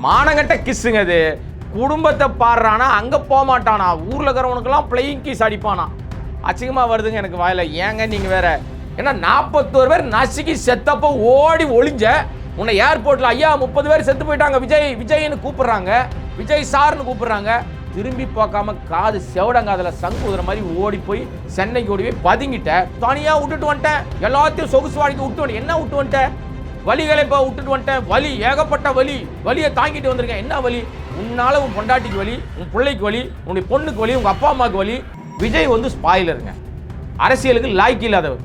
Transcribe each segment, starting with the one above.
மானங்கட்ட கிஸ்ஸுங்க அது. குடும்பத்தை பாடுறானா அங்கே போக மாட்டானா, ஊரில் இருக்கிறவனுக்கெல்லாம் பிளேயிங் கீஸ் அடிப்பானா. அச்சிங்கமாக வருதுங்க எனக்கு வாயில. ஏங்க நீங்கள் வேற, ஏன்னா 41 பேர் நசுக்கி செத்தப்போ ஓடி ஒளிஞ்ச உன்னை ஏர்போர்ட்டில் ஐயா 30 பேர் செத்து போயிட்டாங்க விஜய்னு கூப்பிடுறாங்க, விஜய் சார்னு கூப்பிடுறாங்க. திரும்பி பார்க்காம காது செவடங்காதில் சங்குதுற மாதிரி ஓடி போய் சென்னைக்கு ஓடி போய் பதுங்கிட்டேன். தனியாக விட்டுட்டு வந்துட்டேன், எல்லாத்தையும் சொகுசு வாழ்க்கை விட்டு வந்துட்டேன். என்ன விட்டு வந்துட்டேன்? வலிகளை இப்போ விட்டுட்டு வந்துட்டேன். வலி, ஏகப்பட்ட வலி, வலியை தாங்கிட்டு வந்திருக்கேன். என்ன வலி? உன்னால உன் பொண்டாட்டிக்கு வலி, உன் பிள்ளைக்கு வலி, உன்னுடைய பொண்ணுக்கு வலி, உங்க அப்பா அம்மாவுக்கு வலி. விஜய் வந்து ஸ்பாயிலருங்க, அரசியலுக்கு லாய்க்கு இல்லாதவர்.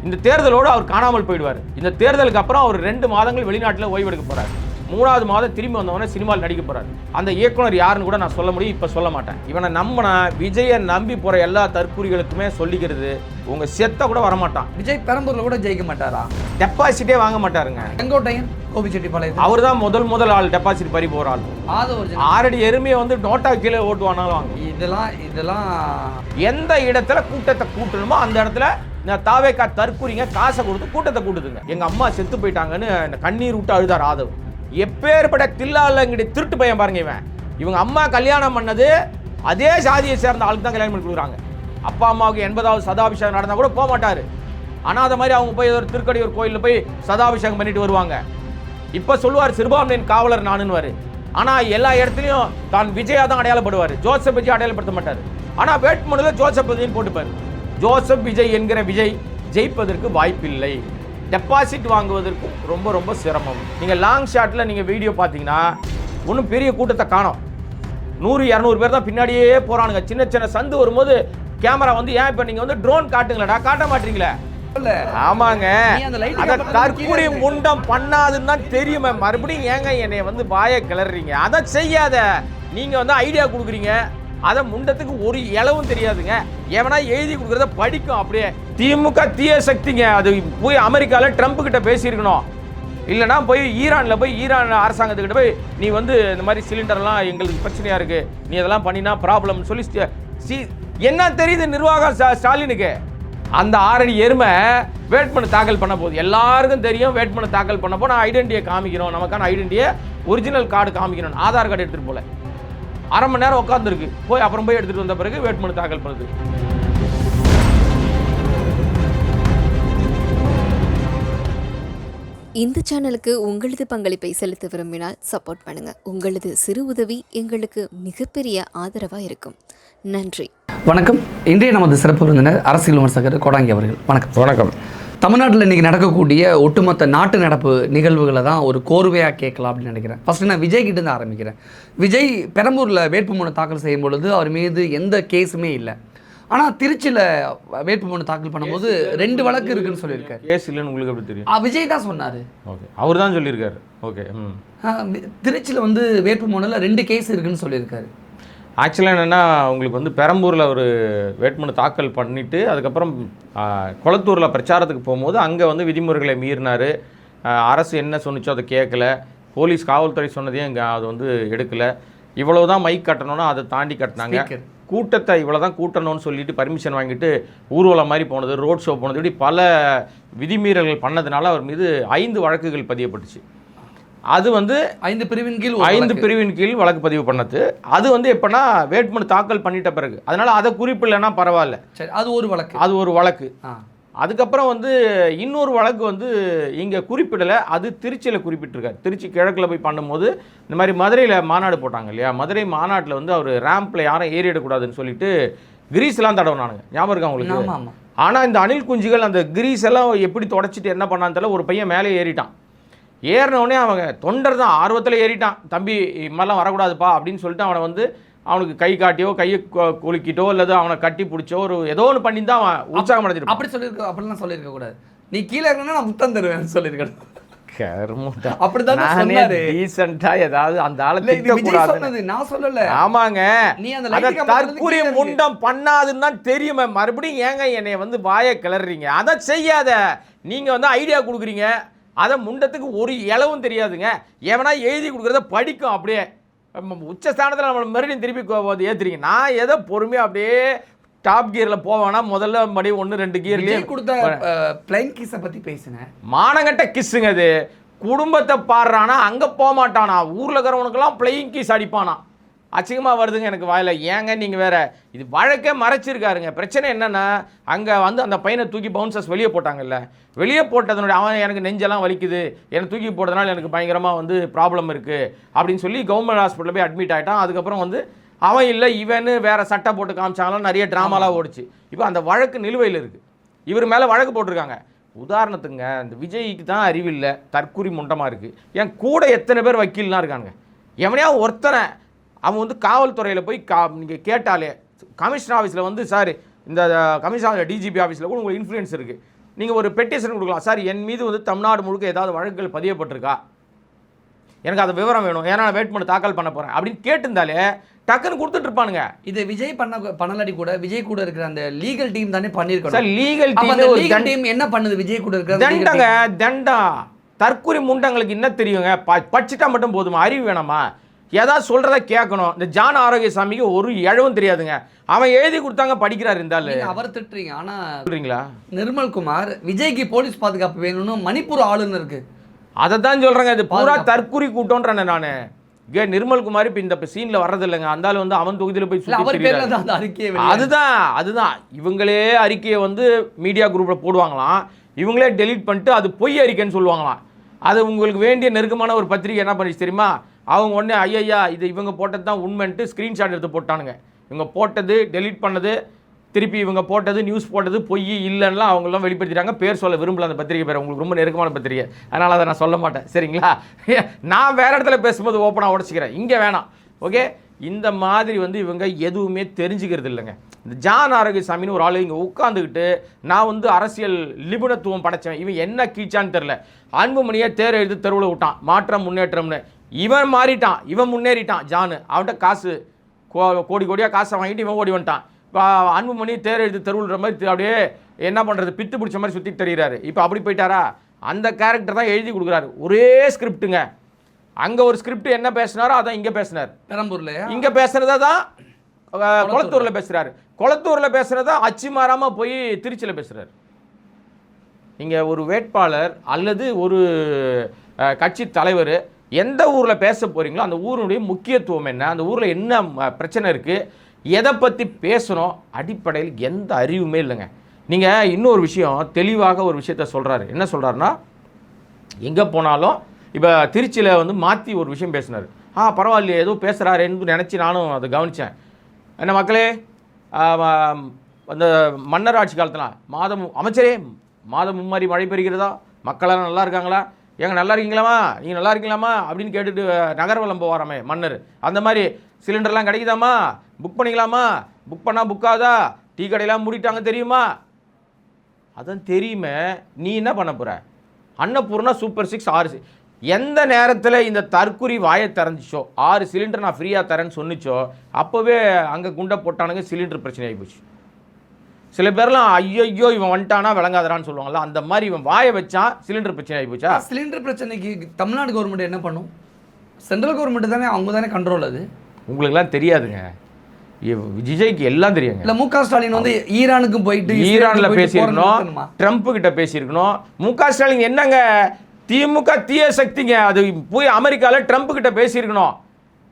இந்த தேர்தலோடு அவர் காணாமல் போயிடுவார். இந்த தேர்தலுக்கு அப்புறம் அவர் 2 மாதங்கள் வெளிநாட்டில் ஓய்வெடுக்க போறார். 3வது மாதம் திரும்பி வந்தவொடனே சினிமாவில் நடிக்க போறாரு. அந்த இயக்குனர் யாருன்னு கூட நான் சொல்ல முடியும், இப்போ சொல்ல மாட்டேன். இவனை நம்பினா விஜயை நம்பி போற எல்லா தற்கூரிகளுக்குமே சொல்லிக்கிறது, உங்க செத்த கூட வரமாட்டான். விஜய் பெரம்பூர்ல கூட ஜெயிக்க மாட்டாரா? டெபாசிட்டே வாங்க மாட்டாருங்க. செங்கோட்டையன், கோபிச்செட்டிப்பாளையம், அவர் தான் முதல் ஆள் டெபாசிட் பறி போற ஆள். 6 எருமையை வந்து நோட்டா கீழே ஓட்டுவானாலும் வாங்க. இதெல்லாம் எந்த இடத்துல கூட்டத்தை கூட்டணுமோ அந்த இடத்துல இந்த தாவேக்கா தற்கூரிங்க காசை கொடுத்து கூட்டத்தை கூட்டுதுங்க. எங்க அம்மா செத்து போயிட்டாங்கன்னு கண்ணீர் விட்டு அழுதார் ஆதவ். எப்பேற்பட்ட தில்லாலங்கடி திருட்டு பையன் பாருங்க இவன். இவங்க அம்மா கல்யாணம் பண்ணது அதே சாதியை சேர்ந்த ஆளுக்கு தான் கல்யாணம் பண்ணி கொடுக்குறாங்க. அப்பா அம்மாவுக்கு 80வது சதாபிஷேகம் நடந்தால் கூட போக மாட்டார். ஆனால் அதை மாதிரி அவங்க போய் ஒரு திருக்கடையூர் கோயிலில் போய் சதாபிஷேகம் பண்ணிட்டு வருவாங்க. இப்போ சொல்லுவார் சிறுபான்மையின் காவலர் நானுன்னு. ஆனால் எல்லா இடத்துலையும் தான் விஜயா தான் அடையாளப்படுவார், ஜோசப் விஜய் அடையாளப்படுத்த மாட்டார். ஆனால் வேட்புமனுல ஜோசப் விஜய்னு போட்டுப்பார். ஜோசப் விஜய் என்கிற விஜய் ஜெயிப்பதற்கு வாய்ப்பில்லை. டெபாசிட் வாங்குவதற்கு ரொம்ப ரொம்ப சிரமம். நீங்கள் லாங் ஷாட்டில் நீங்கள் வீடியோ பார்த்தீங்கன்னா ஒன்றும் பெரிய கூட்டத்தை காணோம். 100-200 பேர் தான் பின்னாடியே போகிறானுங்க. சின்ன சின்ன சந்து வரும்போது கேமரா வந்து ஏன் இப்போ நீங்கள் வந்து ட்ரோன் காட்டுங்களடா, காட்ட மாட்டீங்களே. ஆமாங்க, அதை தற்கூரி முண்டம் பண்ணாதுன்னு தான் தெரியுமே. மறுபடியும் ஏங்க என்னை வந்து வாயை கிளறீங்க? அதை செய்யாத. நீங்கள் வந்து ஐடியா கொடுக்குறீங்க, அதை முண்டத்துக்கு ஒரு இளவும் தெரியாதுங்க. எவனா எழுதி கொடுக்குறத படிக்கும் அப்படியே. திமுக தீய சக்திங்க. அது போய் அமெரிக்காவில் ட்ரம்ப் கிட்ட பேசியிருக்கணும். இல்லைனா போய் ஈரானில் போய் ஈரான் அரசாங்கத்துக்கிட்ட போய் நீ வந்து இந்த மாதிரி சிலிண்டர்லாம் எங்களுக்கு பிரச்சனையாக இருக்குது, நீ அதெல்லாம் பண்ணினா ப்ராப்ளம்னு சொல்லி என்ன தெரியுது நிர்வாகம் ஸ்டாலினுக்கு? அந்த 6 அடி எருமை வேட்புமனு தாக்கல் பண்ண போகுது. எல்லாருக்கும் தெரியும் வேட்புமனு தாக்கல் பண்ண போ நான் ஐடென்டிட்டியை காமிக்கணும், நமக்கான ஐடென்டிட்டியை ஒரிஜினல் கார்டு காமிக்கணும். ஆதார் கார்டு எடுத்துகிட்டு போல 1/2 மணி நேரம் உட்காந்துருக்கு. போய் அப்புறம் போய் எடுத்துகிட்டு வந்த பிறகு வேட்புமனு தாக்கல் பண்ணுது. இந்த சேனலுக்கு உங்களது பங்களிப்பை செலுத்த விரும்பினால் சப்போர்ட் பண்ணுங்க. உங்களது சிறு உதவி எங்களுக்கு மிகப்பெரிய ஆதரவாக இருக்கும். நன்றி. வணக்கம். இன்றைய நமது சிறப்பு விருந்தினர் அரசியல் விமர்சகர் கோடாங்கி அவர்கள். வணக்கம். வணக்கம். தமிழ்நாட்டில் இன்றைக்கி நடக்கக்கூடிய ஒட்டுமொத்த நாட்டு நடப்பு நிகழ்வுகளை தான் ஒரு கோர்வையாக கேட்கலாம் அப்படின்னு நினைக்கிறேன். ஃபஸ்ட்டு நான் விஜய் கிட்டேருந்து ஆரம்பிக்கிறேன். விஜய் பெரம்பூரில் வேட்புமனு தாக்கல் செய்யும் பொழுது அவர் மீது எந்த கேஸுமே இல்லை. ஆனால் திருச்சியில் வேட்புமனு தாக்கல் பண்ணும்போது 2 வழக்கு இருக்குன்னு சொல்லியிருக்காரு. கேஸ் இல்லைன்னு உங்களுக்கு எப்படி தெரியும்? விஜய் தான் சொன்னார். ஓகே, அவர் தான் சொல்லியிருக்காரு. ஓகே. திருச்சியில் வந்து வேட்புமனுல 2 கேஸ் இருக்குன்னு சொல்லியிருக்காரு. ஆக்சுவலாக என்னென்னா, உங்களுக்கு வந்து பெரம்பூரில் ஒரு வேட்புமனு தாக்கல் பண்ணிவிட்டு அதுக்கப்புறம் கொளத்தூரில் பிரச்சாரத்துக்கு போகும்போது அங்கே வந்து விதிமுறைகளை மீறினார். அரசு என்ன சொன்னிச்சோ அதை கேட்கல, போலீஸ் காவல்துறை சொன்னதையும் இங்கே அது வந்து எடுக்கலை. இவ்வளோ தான் மைக் கட்டணும்னா அதை தாண்டி கட்டினாங்க. கூட்டத்தை இவ்வளோ தான் கூட்டணும்னு சொல்லிட்டு பர்மிஷன் வாங்கிட்டு ஊர்வலம் மாதிரி போனது, ரோட் ஷோ போனது, இப்படி பல விதிமீறல்கள் பண்ணதுனால அவர் மீது 5 வழக்குகள் பதியப்பட்டுச்சு. அது வந்து 5 பிரிவின் கீழ் வழக்கு பதிவு பண்ணது. அது வந்து எப்போனா வேட்புமனு தாக்கல் பண்ணிட்ட பிறகு, அதனால் அதை குறிப்பிடலைன்னா பரவாயில்ல. சரி, அது ஒரு வழக்கு. அதுக்கப்புறம் வந்து இன்னொரு வழக்கு வந்து இங்கே குறிப்பிடலை, அது திருச்சியில் குறிப்பிட்டிருக்காரு. திருச்சி கிழக்கில் போய் பண்ணும்போது இந்த மாதிரி மதுரையில் மாநாடு போட்டாங்க இல்லையா, மதுரை மாநாட்டில் வந்து அவர் ரேம்பில் யாரும் ஏறிடக்கூடாதுன்னு சொல்லிட்டு கிரீஸ்லாம் தடவினானுங்க. ஞாபகம் இருக்கா உங்களுக்கு? ஆனால் இந்த அணில் குஞ்சுகள் அந்த கிரீஸ் எல்லாம் எப்படி தொடச்சிட்டு என்ன பண்ணான்னு தெரியல, ஒரு பையன் மேலே ஏறிட்டான். ஏறினவுடனே அவங்க தொண்டர் தான் ஆர்வத்தில் ஏறிட்டான். தம்பி இம்மாதிரிலாம் வரக்கூடாதுப்பா அப்படின்னு சொல்லிட்டு அவனை வந்து அவனுக்கு கை காட்டியோ கையை குலுக்கிட்டோ அல்லது அவனை கட்டி பிடிச்சோ ஒரு ஏதோ ஒன்று பண்ணி தான் அவன் உற்சாகம் அடைஞ்சிட்டு. அப்படி சொல்லியிருக்க, அப்படிலாம் சொல்லியிருக்க கூடாது. நீ கீழே இருக்கணும்னா நான் முத்தம் தருவேன் சொல்லியிருக்கேன். முண்டம் பண்ணாதுன்னு தான் தெரியுமே. மறுபடியும் ஏங்க என்னை வந்து வாயை கிளறீங்க? அதை செய்யாத. நீங்க வந்து ஐடியா கொடுக்குறீங்க, அதை முண்டத்துக்கு ஒரு இளவும் தெரியாதுங்க. எவனா எழுதி கொடுக்குறத படிக்கும் அப்படியே. உச்சஸ்தானத்தில் நம்ம மறுபடியும் திருப்பி ஏற்றுறீங்க. நான் ஏதோ பொறுமையாக அப்படியே டாப் கியரில் போவேன்னா முதல்ல மறுபடியும் 1-2 கியர்லேயே கொடுத்த பிளைன் கிஸ்ஸை பற்றி பேசினேன். மானங்கட்ட கிஸ்ஸுங்க அது. குடும்பத்தை பாடுறானா அங்கே போக மாட்டானா, ஊரில் இருக்கிறவனுக்கெல்லாம் பிளேயிங் கீஸ் அடிப்பானா. அச்சிங்கமாக வருதுங்க எனக்கு வாயில். ஏங்க நீங்கள் வேற இது வழக்கே மறைச்சிருக்காருங்க. பிரச்சனை என்னென்னா அங்கே வந்து அந்த பையனை தூக்கி பவுன்சர்ஸ் வெளியே போட்டாங்கல்ல, வெளியே போட்டதுனுடைய அவன் எனக்கு நெஞ்செல்லாம் வலிக்குது, என்னை தூக்கி போட்டதுனால எனக்கு பயங்கரமாக வந்து ப்ராப்ளம் இருக்குது அப்படின்னு சொல்லி கவர்மெண்ட் ஹாஸ்பிட்டலில் போய் அட்மிட் ஆகிட்டான். அதுக்கப்புறம் வந்து அவன் இல்லை இவன்னு வேறு சட்டை போட்டு காமிச்சாங்களாம், நிறைய ட்ராமாலாம் ஓடிச்சு. இப்போ அந்த வழக்கு நிலுவையில் இருக்குது, இவர் மேலே வழக்கு போட்டிருக்காங்க. உதாரணத்துங்க இந்த விஜய்க்கு தான் அறிவில்லை, தற்குறி முண்டமாக இருக்குது. என் கூட எத்தனை பேர் வக்கீல்லாம் இருக்காங்க. எவனையா ஒருத்தனை அவன் வந்து காவல்துறையில் போய் நீங்கள் கேட்டாலே கமிஷனர் ஆஃபீஸில் வந்து சார் இந்த கமிஷனர் டிஜிபி ஆஃபீஸில் கூட உங்களுக்கு இன்ஃப்ளூயன்ஸ் இருக்குது, நீங்கள் ஒரு பெட்டிஷன் கொடுக்கலாம், சார் என் மீது வந்து தமிழ்நாடு முழுக்க ஏதாவது வழக்குகள் பதியப்பட்டிருக்கா, எனக்கு அது விவரம் வேணும், ஏன்னா நான் வேட்புமனு தாக்கல் பண்ண போகிறேன் அப்படின்னு கேட்டிருந்தாலே டக்குன்னு கொடுத்துட்டு இருப்பானுங்க. இது விஜய் பண்ணலாடி கூட விஜய் கூட இருக்கிற அந்த லீகல் டீம் தானே பண்ணியிருக்கோம். சார் லீகல் டீம் என்ன பண்ணுது விஜய் கூட இருக்கிற தண்டங்க தண்டம். தற்குறி முண்டங்களுக்கு என்ன தெரியுங்க, படிச்சுட்டா மட்டும் போதுமா, அறிவு வேணாமா, ஏதாவது சொல்கிறத கேட்கணும். இந்த ஜான் ஆரோக்கியசாமிக்கு ஒரு இழவும் தெரியாதுங்க, அவன் எழுதி கொடுத்தாங்க படிக்கிறார் இருந்தாலும் அவர் திட்டுறீங்க. ஆனால் சொல்கிறீங்களா நிர்மல்குமார் விஜய்க்கு போலீஸ் பாதுகாப்பு வேணும்னு மணிப்பூர் ஆளுநருக்கு அதை தான் சொல்கிறேங்க. இது பூரா தற்குறி கூட்டம்ன்றேன் நான். நிர்மல்குமார் இப்போ இந்த சீனில் வர்றது இல்லைங்க, அந்த வந்து அவன் தொகுதியில் போய் அதுதான் இவங்களே அறிக்கையை வந்து மீடியா குரூப்பில் போடுவாங்களாம், இவங்களே டெலீட் பண்ணிட்டு அது பொய் அறிக்கைன்னு சொல்லுவாங்களாம். அது உங்களுக்கு வேண்டிய நெருக்கமான ஒரு பத்திரிகை என்ன பண்ணிச்சு தெரியுமா, அவங்க உடனே ஐயா இது இவங்க போட்டது தான் உண்மைன்ட்டு ஸ்க்ரீன்ஷாட் எடுத்து போட்டானுங்க. இவங்க போட்டது டெலீட் பண்ணது திருப்பி இவங்க போட்டது நியூஸ் போட்டது பொய் இல்லைன்னா அவங்களாம் வெளிப்படுத்திட்டாங்க. பேர் சொல்ல விரும்பல அந்த பத்திரிகை பேர், உங்களுக்கு ரொம்ப நெருக்கமான பத்திரிகை, அதனால் அதை நான் சொல்ல மாட்டேன் சரிங்களா. நான் வேறு இடத்துல பேசும்போது ஓப்பனாக உடச்சிக்கிறேன், இங்கே வேணாம் ஓகே. இந்த மாதிரி வந்து இவங்க எதுவுமே தெரிஞ்சுக்கிறது இல்லைங்க. இந்த ஜான் ஆரோக்கியசாமின்னு ஒரு ஆள் இங்கே உட்காந்துக்கிட்டு நான் வந்து அரசியல் நிபுணத்துவம் படைச்சேன், இவன் என்ன கீச்சான்னு தெரில, அன்புமணியை தேர் எழுதி தெருவில் விட்டான், மாற்றம் முன்னேற்றம்னு. இவன் மாறிட்டான், இவன் முன்னேறிட்டான். ஜானு அவன்கிட்ட காசு கோடி கோடியாக காசை வாங்கிட்டு இவன் ஓடி வந்துட்டான். இப்போ அன்புமணி தேர் எழுதி தெருவுன்ற மாதிரி அப்படியே என்ன பண்ணுறது பித்து பிடிச்ச மாதிரி சுற்றி தெரிகிறாரு. இப்போ அப்படி போயிட்டாரா, அந்த கேரக்டர் தான் எழுதி கொடுக்குறாரு. ஒரே ஸ்கிரிப்டுங்க, அங்கே ஒரு ஸ்கிரிப்ட் என்ன பேசினாரோ அதான் இங்கே பேசினார். பெரம்பூரில் இங்கே பேசுகிறதா தான் கொளத்தூரில் பேசுகிறாரு, கொளத்தூரில் பேசுகிறதா அச்சு மாறாமல் போய் திருச்சியில் பேசுகிறார். நீங்கள் ஒரு வேட்பாளர் அல்லது ஒரு கட்சி தலைவர் எந்த ஊரில் பேச போகிறீங்களோ அந்த ஊருடைய முக்கியத்துவம் என்ன, அந்த ஊரில் என்ன பிரச்சனை இருக்குது, எதை பற்றி பேசணும், அடிப்படையில் எந்த அறிவுமே இல்லைங்க. நீங்கள் இன்னொரு விஷயம் தெளிவாக ஒரு விஷயத்த சொல்கிறாரு. என்ன சொல்கிறாருன்னா, எங்கே போனாலும் இப்போ திருச்சியில் வந்து மாற்றி ஒரு விஷயம் பேசினார். பரவாயில்லையே ஏதோ பேசுகிறாருன்னு நினச்சி நானும் அதை கவனித்தேன். என்ன மக்களே, அந்த மன்னர் ஆட்சி காலத்தில் அமைச்சரே மாதம் மும்மாரி மழை பெறுகிறதா, மக்களெல்லாம் நல்லா இருக்காங்களா, ஏங்க நல்லா இருக்கீங்களாமா, நீங்கள் நல்லா இருக்கீங்களாமா அப்படின்னு கேட்டுட்டு நகர்வலம் போவாராமே மன்னர். அந்த மாதிரி சிலிண்டர்லாம் கிடைக்குதாம்மா, புக் பண்ணிக்கலாமா, புக் பண்ணால் புக்காதா, டீ கடையெல்லாம் மூடிட்டாங்க தெரியுமா, அதான் தெரியுமே. நீ என்ன பண்ண போகிற, அன்னபூர்ணா சூப்பர் 6 6 எந்த நேரத்தில் இந்த தற்குறி வாயை திறந்துச்சோ 6 சிலிண்டர் நான் ஃப்ரீயாக தரேன்னு சொன்னிச்சோ அப்போவே அங்கே குண்டை போட்டானுங்க, சிலிண்டர் பிரச்சனை ஆகி போச்சு. சில பேர்லாம் ஐயோ இவன் வந்துட்டானா விளங்காதரான்னு சொல்லுவாங்கல்ல, அந்த மாதிரி இவன் வாயை வச்சான் சிலிண்டர் பிரச்சனை ஆகி போச்சா. சிலிண்டர் பிரச்சனைக்கு தமிழ்நாடு கவர்மெண்ட் என்ன பண்ணும், சென்ட்ரல் கவர்மெண்ட் தானே, அவங்க தானே கண்ட்ரோல். அது உங்களுக்குலாம் தெரியாதுங்க, விஜய்க்கு எல்லாம் தெரியுங்க. இல்லை மு க ஸ்டாலின் வந்து ஈரானுக்கும் போயிட்டு ஈரானில் பேசியிருக்கணும், ட்ரம்ப் கிட்ட பேசியிருக்கணும். மு க ஸ்டாலின் என்னங்க திமுக தீய சக்திங்க, அது போய் அமெரிக்காவில் ட்ரம்ப் கிட்ட பேசியிருக்கணும்.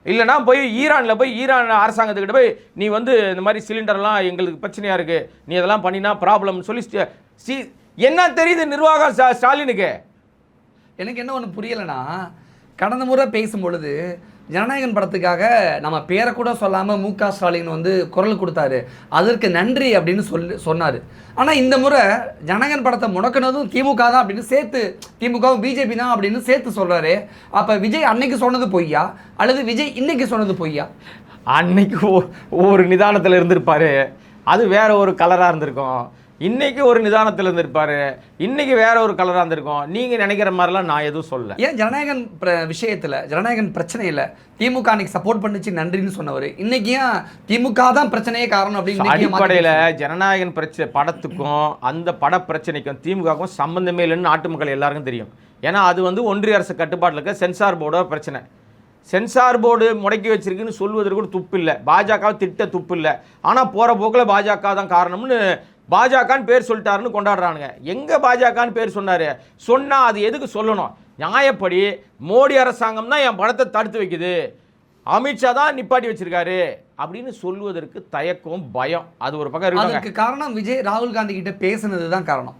இல்லைனா போய் ஈரானில் போய் ஈரான் அரசாங்கத்துக்கிட்ட போய் நீ வந்து இந்த மாதிரி சிலிண்டர்லாம் எங்களுக்கு பிரச்சனையாக இருக்குது, நீ இதெல்லாம் பண்ணினா ப்ராப்ளம்னு சொல்லி என்ன தெரியுது நிர்வாகம் ஸ்டாலினுக்கு. எனக்கு என்ன ஒன்று புரியலைன்னா, கடந்த முறை பேசும்பொழுது ஜனநாயகன் படத்துக்காக நம்ம பேரை கூட சொல்லாமல் மு க ஸ்டாலின் வந்து குரல் கொடுத்தாரு, அதற்கு நன்றி அப்படின்னு சொன்னார். ஆனால் இந்த முறை ஜனநாயகன் படத்தை முடக்கினதும் திமுக தான் அப்படின்னு சேர்த்து, திமுகவும் பிஜேபி தான் அப்படின்னு சேர்த்து சொல்கிறாரு. அப்போ விஜய் அன்னைக்கு சொன்னது பொய்யா அல்லது விஜய் இன்னைக்கு சொன்னது பொய்யா? அன்னைக்கு ஒரு நிதானத்தில் இருந்திருப்பார், அது வேற ஒரு கலராக இருந்திருக்கும். இன்றைக்கி ஒரு நிதானத்தில் இருந்திருப்பார், இன்றைக்கி வேற ஒரு கலராக இருந்திருக்கும். நீங்கள் நினைக்கிற மாதிரிலாம் நான் எதுவும் சொல்ல. ஏன் ஜனநாயகன் விஷயத்தில், ஜனநாயகன் பிரச்சனையில் திமுக அன்னைக்கு சப்போர்ட் பண்ணிச்சு நன்றின்னு சொன்னவர், இன்னைக்கு ஏன் திமுக தான் பிரச்சனையே காரணம் அப்படின்னு அடிப்படையில் ஜனநாயகன் பிரச்சனை படத்துக்கும் அந்த பட பிரச்சனைக்கும் திமுகவுக்கும் சம்மந்தமே இல்லைன்னு நாட்டு மக்கள் எல்லாருக்கும் தெரியும். ஏன்னா அது வந்து ஒன்றிய அரசு கட்டுப்பாட்டில் இருக்க சென்சார் போர்டோட பிரச்சனை. சென்சார் போர்டு முடக்கி வச்சிருக்குன்னு சொல்வதற்கு கூட துப்பு இல்லை, பாஜகவை திட்ட துப்பு இல்லை. ஆனால் போகிற போக்கில் பாஜக தான் காரணம்னு பாஜகன்னு பேர் சொல்லிட்டாருன்னு கொண்டாடுறானுங்க. எங்கே பாஜகன்னு பேர் சொன்னார்? சொன்னால் அது எதுக்கு சொல்லணும்? நியாயப்படி மோடி அரசாங்கம் தான் என் படத்தை தடுத்து வைக்குது, அமித்ஷா தான் நிப்பாட்டி வச்சிருக்காரு அப்படின்னு சொல்வதற்கு தயக்கம், பயம். அது ஒரு பக்கம் இருக்கு. அதுக்கு காரணம் விஜய் ராகுல் காந்தி கிட்ட பேசுனது தான் காரணம்.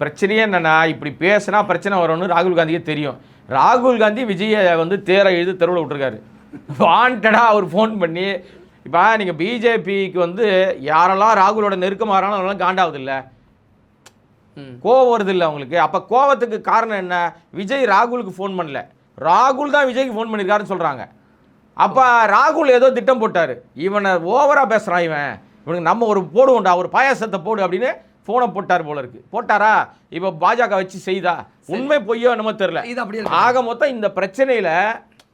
பிரச்சனையே என்னன்னா, இப்படி பேசினா பிரச்சனை வரும்னு ராகுல் காந்திக்கே தெரியும். ராகுல் காந்தி விஜயை வந்து தேரை எழுதி தெருவில் விட்டுருக்காரு. வாண்டடாக அவர் ஃபோன் பண்ணி, இப்போ நீங்கள் பிஜேபிக்கு வந்து யாரெல்லாம் ராகுலோட நெருக்கமாக வரானோ அவங்களாம் காண்டாவது இல்லை, கோவம் வருது இல்லை அவங்களுக்கு. அப்போ கோவத்துக்கு காரணம் என்ன? விஜய் ராகுலுக்கு ஃபோன் பண்ணல, ராகுல் தான் விஜய்க்கு ஃபோன் பண்ணியிருக்காருன்னு சொல்கிறாங்க. அப்போ ராகுல் ஏதோ திட்டம் போட்டார், இவனை ஓவராக பேசுகிறான், இவனுக்கு நம்ம ஒரு போடுவோண்டா, ஒரு பாயாசத்தை போடு அப்படின்னு ஃபோனை போட்டார் போல இருக்கு. போட்டாரா? இப்போ பாஜக வச்சு செய்தா, உண்மை பொய்யோ என்னமோ தெரியல. ஆக மொத்தம் இந்த பிரச்சனையில்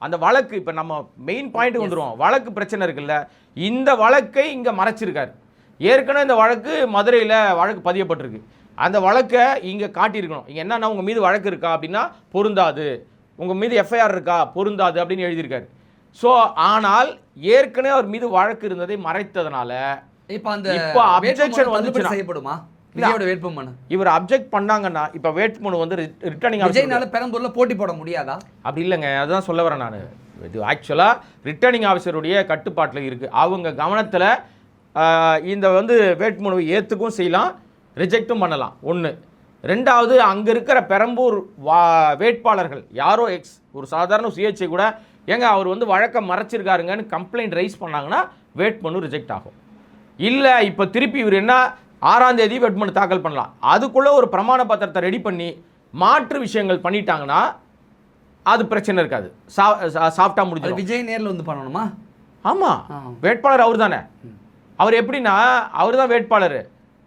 அந்த வழக்கு, இப்போ நம்ம மெயின் பாயிண்ட் வந்துடுவோம். வழக்கு பிரச்சனை இருக்குல்ல, இந்த வழக்கை இங்கே மறைச்சிருக்காரு. ஏற்கனவே இந்த வழக்கு மதுரையில் வழக்கு பதியப்பட்டிருக்கு. அந்த வழக்கை இங்கே காட்டியிருக்கணும். இங்கே என்னன்னா, உங்கள் மீது வழக்கு இருக்கா அப்படின்னா பொருந்தாது, உங்கள் மீது எஃப்ஐஆர் இருக்கா பொருந்தாது அப்படின்னு எழுதியிருக்காரு. ஸோ ஆனால் ஏற்கனவே அவர் மீது வழக்கு இருந்ததை மறைத்ததுனால இப்போ அப்ஜெக்ஷன் வந்து செய்யப்படுமா? விஜயோட வேட்புமனு இவர் அப்ஜெக்ட் பண்ணாங்கன்னா இப்போ வேட்புமனு வந்து ரிட்டர்னிங் விஜய்னால பெரம்பூர்ல போட்டி போட முடியாதா? அப்படி இல்லைங்க, அதுதான் சொல்ல வரேன் நான். இது ஆக்சுவலாக ரிட்டர்னிங் ஆஃபீஸருடைய கட்டுப்பாட்டில் இருக்குது. அவங்க கவனத்தில் இந்த வந்து வேட்புமனுவை ஏற்றுக்கும் செய்யலாம், ரிஜெக்டும் பண்ணலாம். ஒன்று. ரெண்டாவது, அங்கே இருக்கிற பெரம்பூர் வேட்பாளர்கள் யாரோ ஒரு சாதாரண சுயேட்சை கூட ஏங்க அவர் வந்து வழக்கம் மறைச்சிருக்காருங்கன்னு கம்ப்ளைண்ட் ரைஸ் பண்ணாங்கன்னா வேட்புமனு ரிஜெக்ட் ஆகும். இல்லை இப்போ திருப்பி இவர் என்ன 6ஆம் தேதி வேட்புமனு தாக்கல் பண்ணலாம், அதுக்குள்ளே ஒரு பிரமாண பத்திரத்தை ரெடி பண்ணி மாற்று விஷயங்கள் பண்ணிட்டாங்கன்னா அது பிரச்சனை இருக்காது, சாஃப்டாக முடிஞ்சு. விஜய் நேரில் வந்து பண்ணணுமா? ஆமாம், வேட்பாளர் அவர் தானே. அவர் எப்படின்னா, அவர் தான் வேட்பாளர்.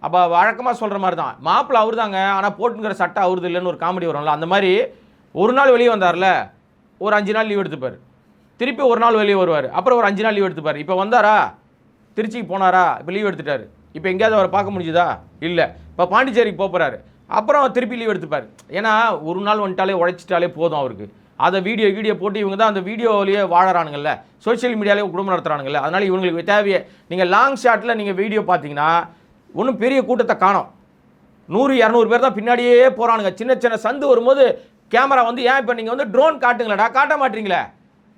அப்போ வழக்கமாக சொல்கிற மாதிரி தான், மாப்பிள்ளை அவர் தாங்க, ஆனால் போட்டுங்கிற சட்டம் அவருது இல்லைன்னு ஒரு காமெடி வரும்ல, அந்த மாதிரி ஒரு நாள் வெளியே வந்தார்ல, ஒரு 5 நாள் லீவ் எடுத்துப்பார், திருப்பி ஒரு நாள் வெளியே வருவார், அப்புறம் ஒரு 5 நாள் லீவ் எடுத்துப்பார். இப்போ வந்தாரா, திருச்சிக்கு போனாரா, இப்போ லீவ் எடுத்துட்டார், இப்போ எங்கேயாவது அவரை பார்க்க முடிஞ்சுதா? இல்லை. இப்போ பாண்டிச்சேரிக்கு போகிறாரு, அப்புறம் திருப்பி லீவ் எடுத்துப்பார். ஏன்னா ஒரு நாள் வந்துட்டாலே உழைச்சிட்டாலே போதும் அவருக்கு. அதை வீடியோ போட்டு இவங்க தான் அந்த வீடியோவிலேயே வாழறானுங்கல்ல, சோஷியல் மீடியாலேயே குடும்பம் நடத்துகிறானுங்கல்ல, அதனால் இவங்களுக்கு தேவையே. நீங்கள் லாங் ஷாட்டில் நீங்கள் வீடியோ பார்த்தீங்கன்னா ஒன்றும் பெரிய கூட்டத்தை காணோம், 100-200 பேர் தான் பின்னாடியே போகிறானுங்க. சின்ன சின்ன சந்து வரும்போது கேமரா வந்து, ஏன் இப்போ நீங்கள் வந்து ட்ரோன் காட்டுங்களடா, காட்ட மாட்டீங்களே.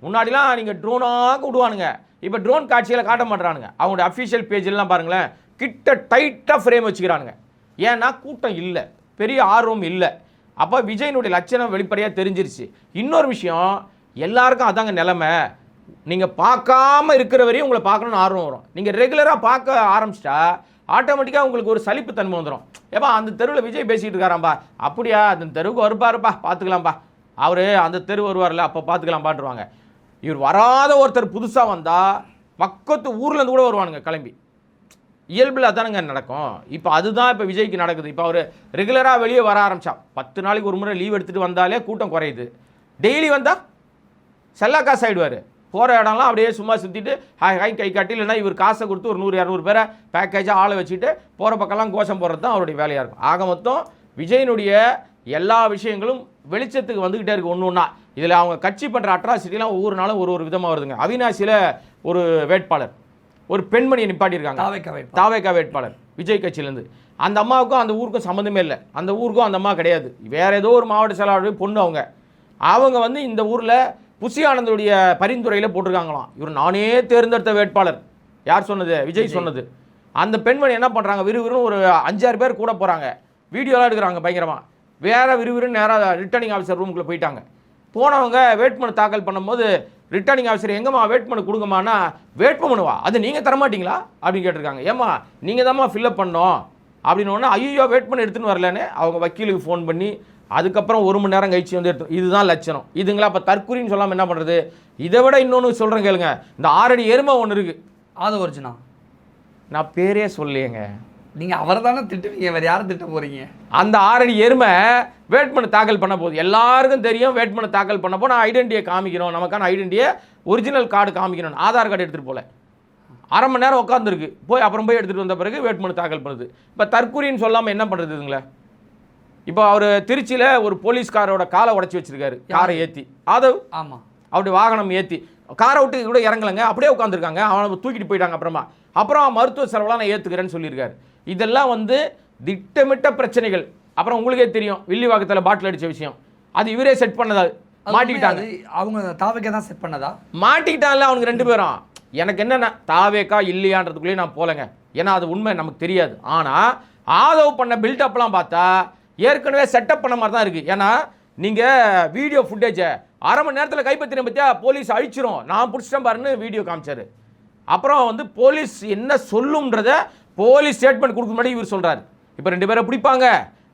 முன்னாடிலாம் நீங்கள் ட்ரோனாக விடுவானுங்க, இப்போ ட்ரோன் காட்சிகளை காட்ட மாட்டுறானுங்க. அவங்களோட அஃபிஷியல் பேஜெல்லாம் பாருங்களேன், கிட்ட டைட்டாக ஃப்ரேம் வச்சுக்கிறானுங்க. ஏன்னா கூட்டம் இல்லை, பெரிய ஆர்வம் இல்லை. அப்போ விஜயனுடைய லட்சணம் வெளிப்படையாக தெரிஞ்சிருச்சு. இன்னொரு விஷயம், எல்லாருக்கும் அதாங்க நிலைமை, நீங்கள் பார்க்காம இருக்கிற வரையும் உங்களை பார்க்கணுன்னு ஆர்வம் வரும். நீங்கள் ரெகுலராக பார்க்க ஆரம்பிச்சிட்டா ஆட்டோமேட்டிக்காக உங்களுக்கு ஒரு சலிப்பு தன்மை வந்துடும். ஏப்பா அந்த தெருவில் விஜய் பேசிகிட்டு இருக்காராம்பா, அப்படியா, அந்த தெருவுக்கு வருப்பாருப்பா, பார்த்துக்கலாம்ப்பா, அவர் அந்த தெரு வருவார்ல, அப்போ பார்த்துக்கலாம்பான்ருவாங்க. இவர் வராத ஒருத்தர் புதுசாக வந்தால் பக்கத்து ஊர்லேருந்து கூட வருவானுங்க கிளம்பி. இயல்பில் அதானுங்க நடக்கும். இப்போ அதுதான் இப்போ விஜய்க்கு நடக்குது. இப்போ அவர் ரெகுலராக வெளியே வர ஆரம்பித்தா 10 நாளைக்கு ஒரு முறை லீவ் எடுத்துகிட்டு வந்தாலே கூட்டம் குறையுது. டெய்லி வந்தால் செல்லா காசு ஆகிடுவார். போகிற இடம்லாம் அப்படியே சும்மா சுற்றிட்டு ஹாய் கை காட்டி, இல்லைன்னா இவர் காசை கொடுத்து ஒரு 100-200 பேரை பேக்கேஜாக ஆளை வச்சுட்டு போகிற பக்கம்லாம் கோஷம் போடுறது தான் அவருடைய வேலையாக இருக்கும். ஆக மொத்தம் விஜயனுடைய எல்லா விஷயங்களும் வெளிச்சத்துக்கு வந்துக்கிட்டே இருக்குது ஒன்று ஒன்றா. இதில் அவங்க கட்சி பண்ணுற அட்ராசிட்டிலாம் ஒவ்வொரு நாளும் ஒரு விதமாக வருதுங்க. அவினாசியில் ஒரு வேட்பாளர், ஒரு பெண்மணியை நிப்பாட்டியிருக்காங்க, தாவேகா வேட்பாளர் விஜய் கட்சியிலேருந்து. அந்த அம்மாவுக்கும் அந்த ஊருக்கும் சம்மந்தமே இல்லை, அந்த ஊருக்கும் அந்த அம்மா கிடையாது, வேறு ஏதோ ஒரு மாவட்ட செயலாளர் பொண்ணு. அவங்க வந்து இந்த ஊரில் புசி ஆனந்தோடைய பரிந்துரையில் போட்டிருக்காங்களாம், இவர் நானே தேர்ந்தெடுத்த வேட்பாளர். யார் சொன்னது? விஜய் சொன்னது. அந்த பெண்மணி என்ன பண்ணுறாங்க, விறுவிறுன்னு ஒரு 5-6 பேர் கூட போகிறாங்க, வீடியோலாம் எடுக்கிறாங்க பயங்கரமாக. வேறு விறுவிறுன்னு நேராக ரிட்டர்னிங் ஆஃபீஸர் ரூமுக்குள்ளே போயிட்டாங்க. போனவங்க வேட்புமனு தாக்கல் பண்ணும்போது ரிட்டர்னிங் ஆஃபீஸர் எங்கம்மா வேட்புமனு கொடுங்கம்மானா, வேட்புமனுவா அது நீங்கள் தரமாட்டிங்களா அப்படின்னு கேட்டிருக்காங்க. ஏம்மா நீங்கள் தான்மா ஃபில்அப் பண்ணோம் அப்படின்னு. ஐயோ வேட்புமனு எடுத்துன்னு வரலன்னு அவங்க வக்கீலுக்கு ஃபோன் பண்ணி அதுக்கப்புறம் 1 மணி நேரம் கழிச்சு வந்து எடுத்து. இதுதான் லட்சணம். இதுங்களா இப்போ தற்கொலைன்னு சொல்லாமல் என்ன பண்ணுறது? இதை விட இன்னொன்று சொல்கிறேன் கேளுங்க, இந்த 6 அடி எருமை ஒன்று இருக்குது, அது ஒரிஜினா. நான் பேரே சொல்லியேங்க, நீங்கள் அவரை தானே திட்டுவீங்க, வேறு யாரும் திட்ட போகிறீங்க? அந்த 6 அடி எருமை வேட்புமனு தாக்கல் பண்ண போகுது. எல்லாருக்கும் தெரியும் வேட்புமனு தாக்கல் பண்ணப்போ நான் ஐடென்டிட்டியை காமிக்கணும், நமக்கான ஐடென்டிட்டியை ஒரிஜினல் கார்டு காமிக்கணும், ஆதார் கார்டு எடுத்துகிட்டு போல 1/2 மணி நேரம் உட்காந்துருக்கு. அப்புறம் போய் எடுத்துகிட்டு வந்த பிறகு வேட்புமனு தாக்கல் பண்ணுது. இப்போ தற்கொலைன்னு சொல்லாமல் என்ன பண்ணுறது இதுங்களே? இப்போ அவர் திருச்சியில் ஒரு போலீஸ்காரோட காலை உடச்சி வச்சிருக்காரு, காரை ஏற்றி. ஆதவ், ஆமாம், அவருடைய வாகனம் ஏற்றி காரை விட்டு கூட இறங்கலைங்க, அப்படியே உட்காந்துருக்காங்க. அவனை தூக்கிட்டு போயிட்டாங்க. அப்புறம் மருத்துவ செலவெல்லாம் நான் ஏற்றுக்கிறேன்னு சொல்லியிருக்காரு. இதெல்லாம் வந்து திட்டமிட்ட பிரச்சனைகள். அப்புறம் உங்களுக்கே தெரியும் வில்லிவாக்கத்தில் பாட்டில் அடித்த விஷயம், அது இவரே செட் பண்ணதா, மாட்டிக்கிட்டாங்க. அவங்க தாவேக்கா தான் செட் பண்ணதா, மாட்டிக்கிட்டாங்கல்ல அவனுக்கு 2 பேரும். எனக்கு என்னென்ன தாவேக்கா இல்லையான்றதுக்குள்ளேயே நான் போலங்க, ஏன்னா அது உண்மை நமக்கு தெரியாது. ஆனால் ஆதவ் பண்ண பில்டப்லாம் பார்த்தா ஏற்கனவே செட்டப் பண்ண மாதிரி தான் இருக்குது. ஏன்னா நீங்கள் வீடியோ ஃபுட்டேஜை அரை மணி நேரத்தில் கைப்பற்றின பற்றியா போலீஸ் அழிச்சிரும், நான் பிடிச்சிட்டேன் பாருன்னு வீடியோ காமிச்சார். அப்புறம் வந்து போலீஸ் என்ன சொல்லும்ன்றத போலீஸ் ஸ்டேட்மெண்ட் கொடுக்க முன்னாடி இவர் சொல்கிறார். இப்போ 2 பேரை பிடிப்பாங்க,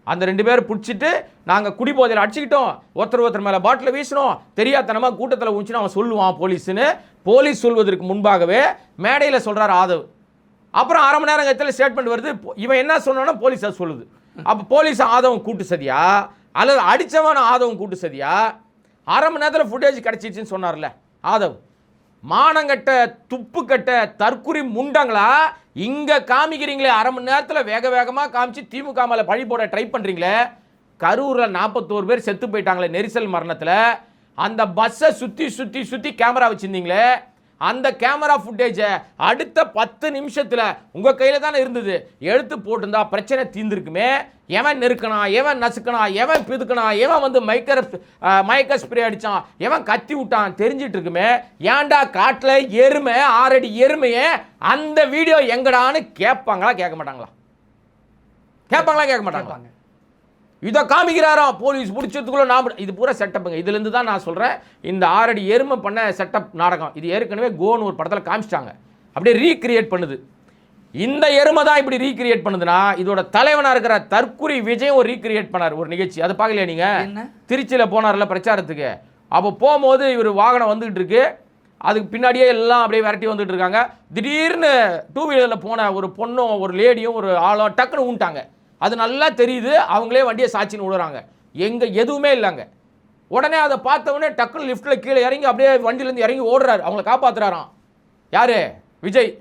அந்த 2 பேரை பிடிச்சிட்டு நாங்கள் குடிபோதையில் அடிச்சுக்கிட்டோம், ஒருத்தர் மேலே பாட்டில் வீசணும், தெரியாதனமாக கூட்டத்தில் ஊஞ்சின்னு அவன் சொல்லுவான் போலீஸ்னு போலீஸ் சொல்வதற்கு முன்பாகவே மேடையில் சொல்கிறார் ஆதவ். அப்புறம் அரை மணி நேரம் கழித்து ஸ்டேட்மெண்ட் வருது, இவன் என்ன சொன்னானோ போலீஸ் அது சொல்லுது. அப்போ போலீஸ் ஆதவன் கூட்டு சதியா அல்லது அடித்தவன் ஆதவன் கூட்டு சதியா? அரை மணி நேரத்தில் ஃபுட்டேஜ் கிடச்சிச்சின்னு சொன்னார்ல ஆதவ். மானங்கட்ட துப்பு கட்ட தற்குறி முண்டங்களா இங்கே காமிக்கிறீங்களே, அரை மணி நேரத்தில் வேக வேகமாக காமிச்சு திமுக மேலே பழி போட ட்ரை பண்ணுறீங்களே. கரூரில் 41 பேர் செத்து போயிட்டாங்களே நெரிசல் மரணத்தில், அந்த பஸ்ஸை சுற்றி கேமரா வச்சுருந்தீங்களே, அந்த கேமரா ஃபுட்டேஜை அடுத்த 10 நிமிஷத்தில் உங்கள் கையில் தானே இருந்தது, எடுத்து போட்டிருந்தா பிரச்சனை தீர்ந்துருக்குமே. எவன் நெருக்கனா, எவன் நசுக்கனா, எவன் பிதுக்கனா, எவன் வந்து மயக்க ஸ்ப்ரே அடித்தான், எவன் கத்தி விட்டான் தெரிஞ்சிட்டு இருக்குமே. ஏன்டா காட்டில் எருமை 6 அடி எருமையே அந்த வீடியோ எங்கடான்னு கேட்பாங்களா கேட்க மாட்டாங்களா? கேட்க மாட்டாங்களா? இதை காமிக்கிறாராம் போலீஸ் பிடிச்சதுக்குள்ள நான் இது பூரா செட்டப்புங்க. இதுலேருந்து தான் நான் சொல்கிறேன், இந்த 6 அடி எருமை பண்ண செட்டப் நாடகம் இது ஏற்கனவே கோன்னு ஒரு படத்தில் காமிச்சிட்டாங்க, அப்படியே ரீக்ரியேட் பண்ணுது. இந்த எருமை தான் இப்படி ரீக்ரியேட் பண்ணுதுன்னா இதோட தலைவனாக இருக்கிற தற்குறி விஜயும் ஒரு ரீக்ரியேட் பண்ணார் ஒரு நிகழ்ச்சி. அதை பார்க்கலையா நீங்கள்? திருச்சியில் போனார்ல பிரச்சாரத்துக்கு, அப்போ போகும்போது இவர் வாகனம் வந்துகிட்டு இருக்கு, அதுக்கு பின்னாடியே எல்லாம் அப்படியே விரட்டி வந்துட்டு இருக்காங்க. திடீர்னு 2 வீலரில் போன ஒரு பொண்ணும் ஒரு லேடியும் ஒரு ஆளும் டக்குன்னு ஊன்ட்டாங்க. அது நல்லா தெரியுது, அவங்களே வண்டியை சாட்சின்னு விடுறாங்க, எங்கே எதுவுமே இல்லைங்க. உடனே அதை பார்த்தவொடனே டக்குன்னு லிஃப்ட்டில் கீழே இறங்கி அப்படியே வண்டியிலேருந்து இறங்கி ஓடுறாரு, அவங்கள காப்பாற்றுறாராம். யார்? விஜய்.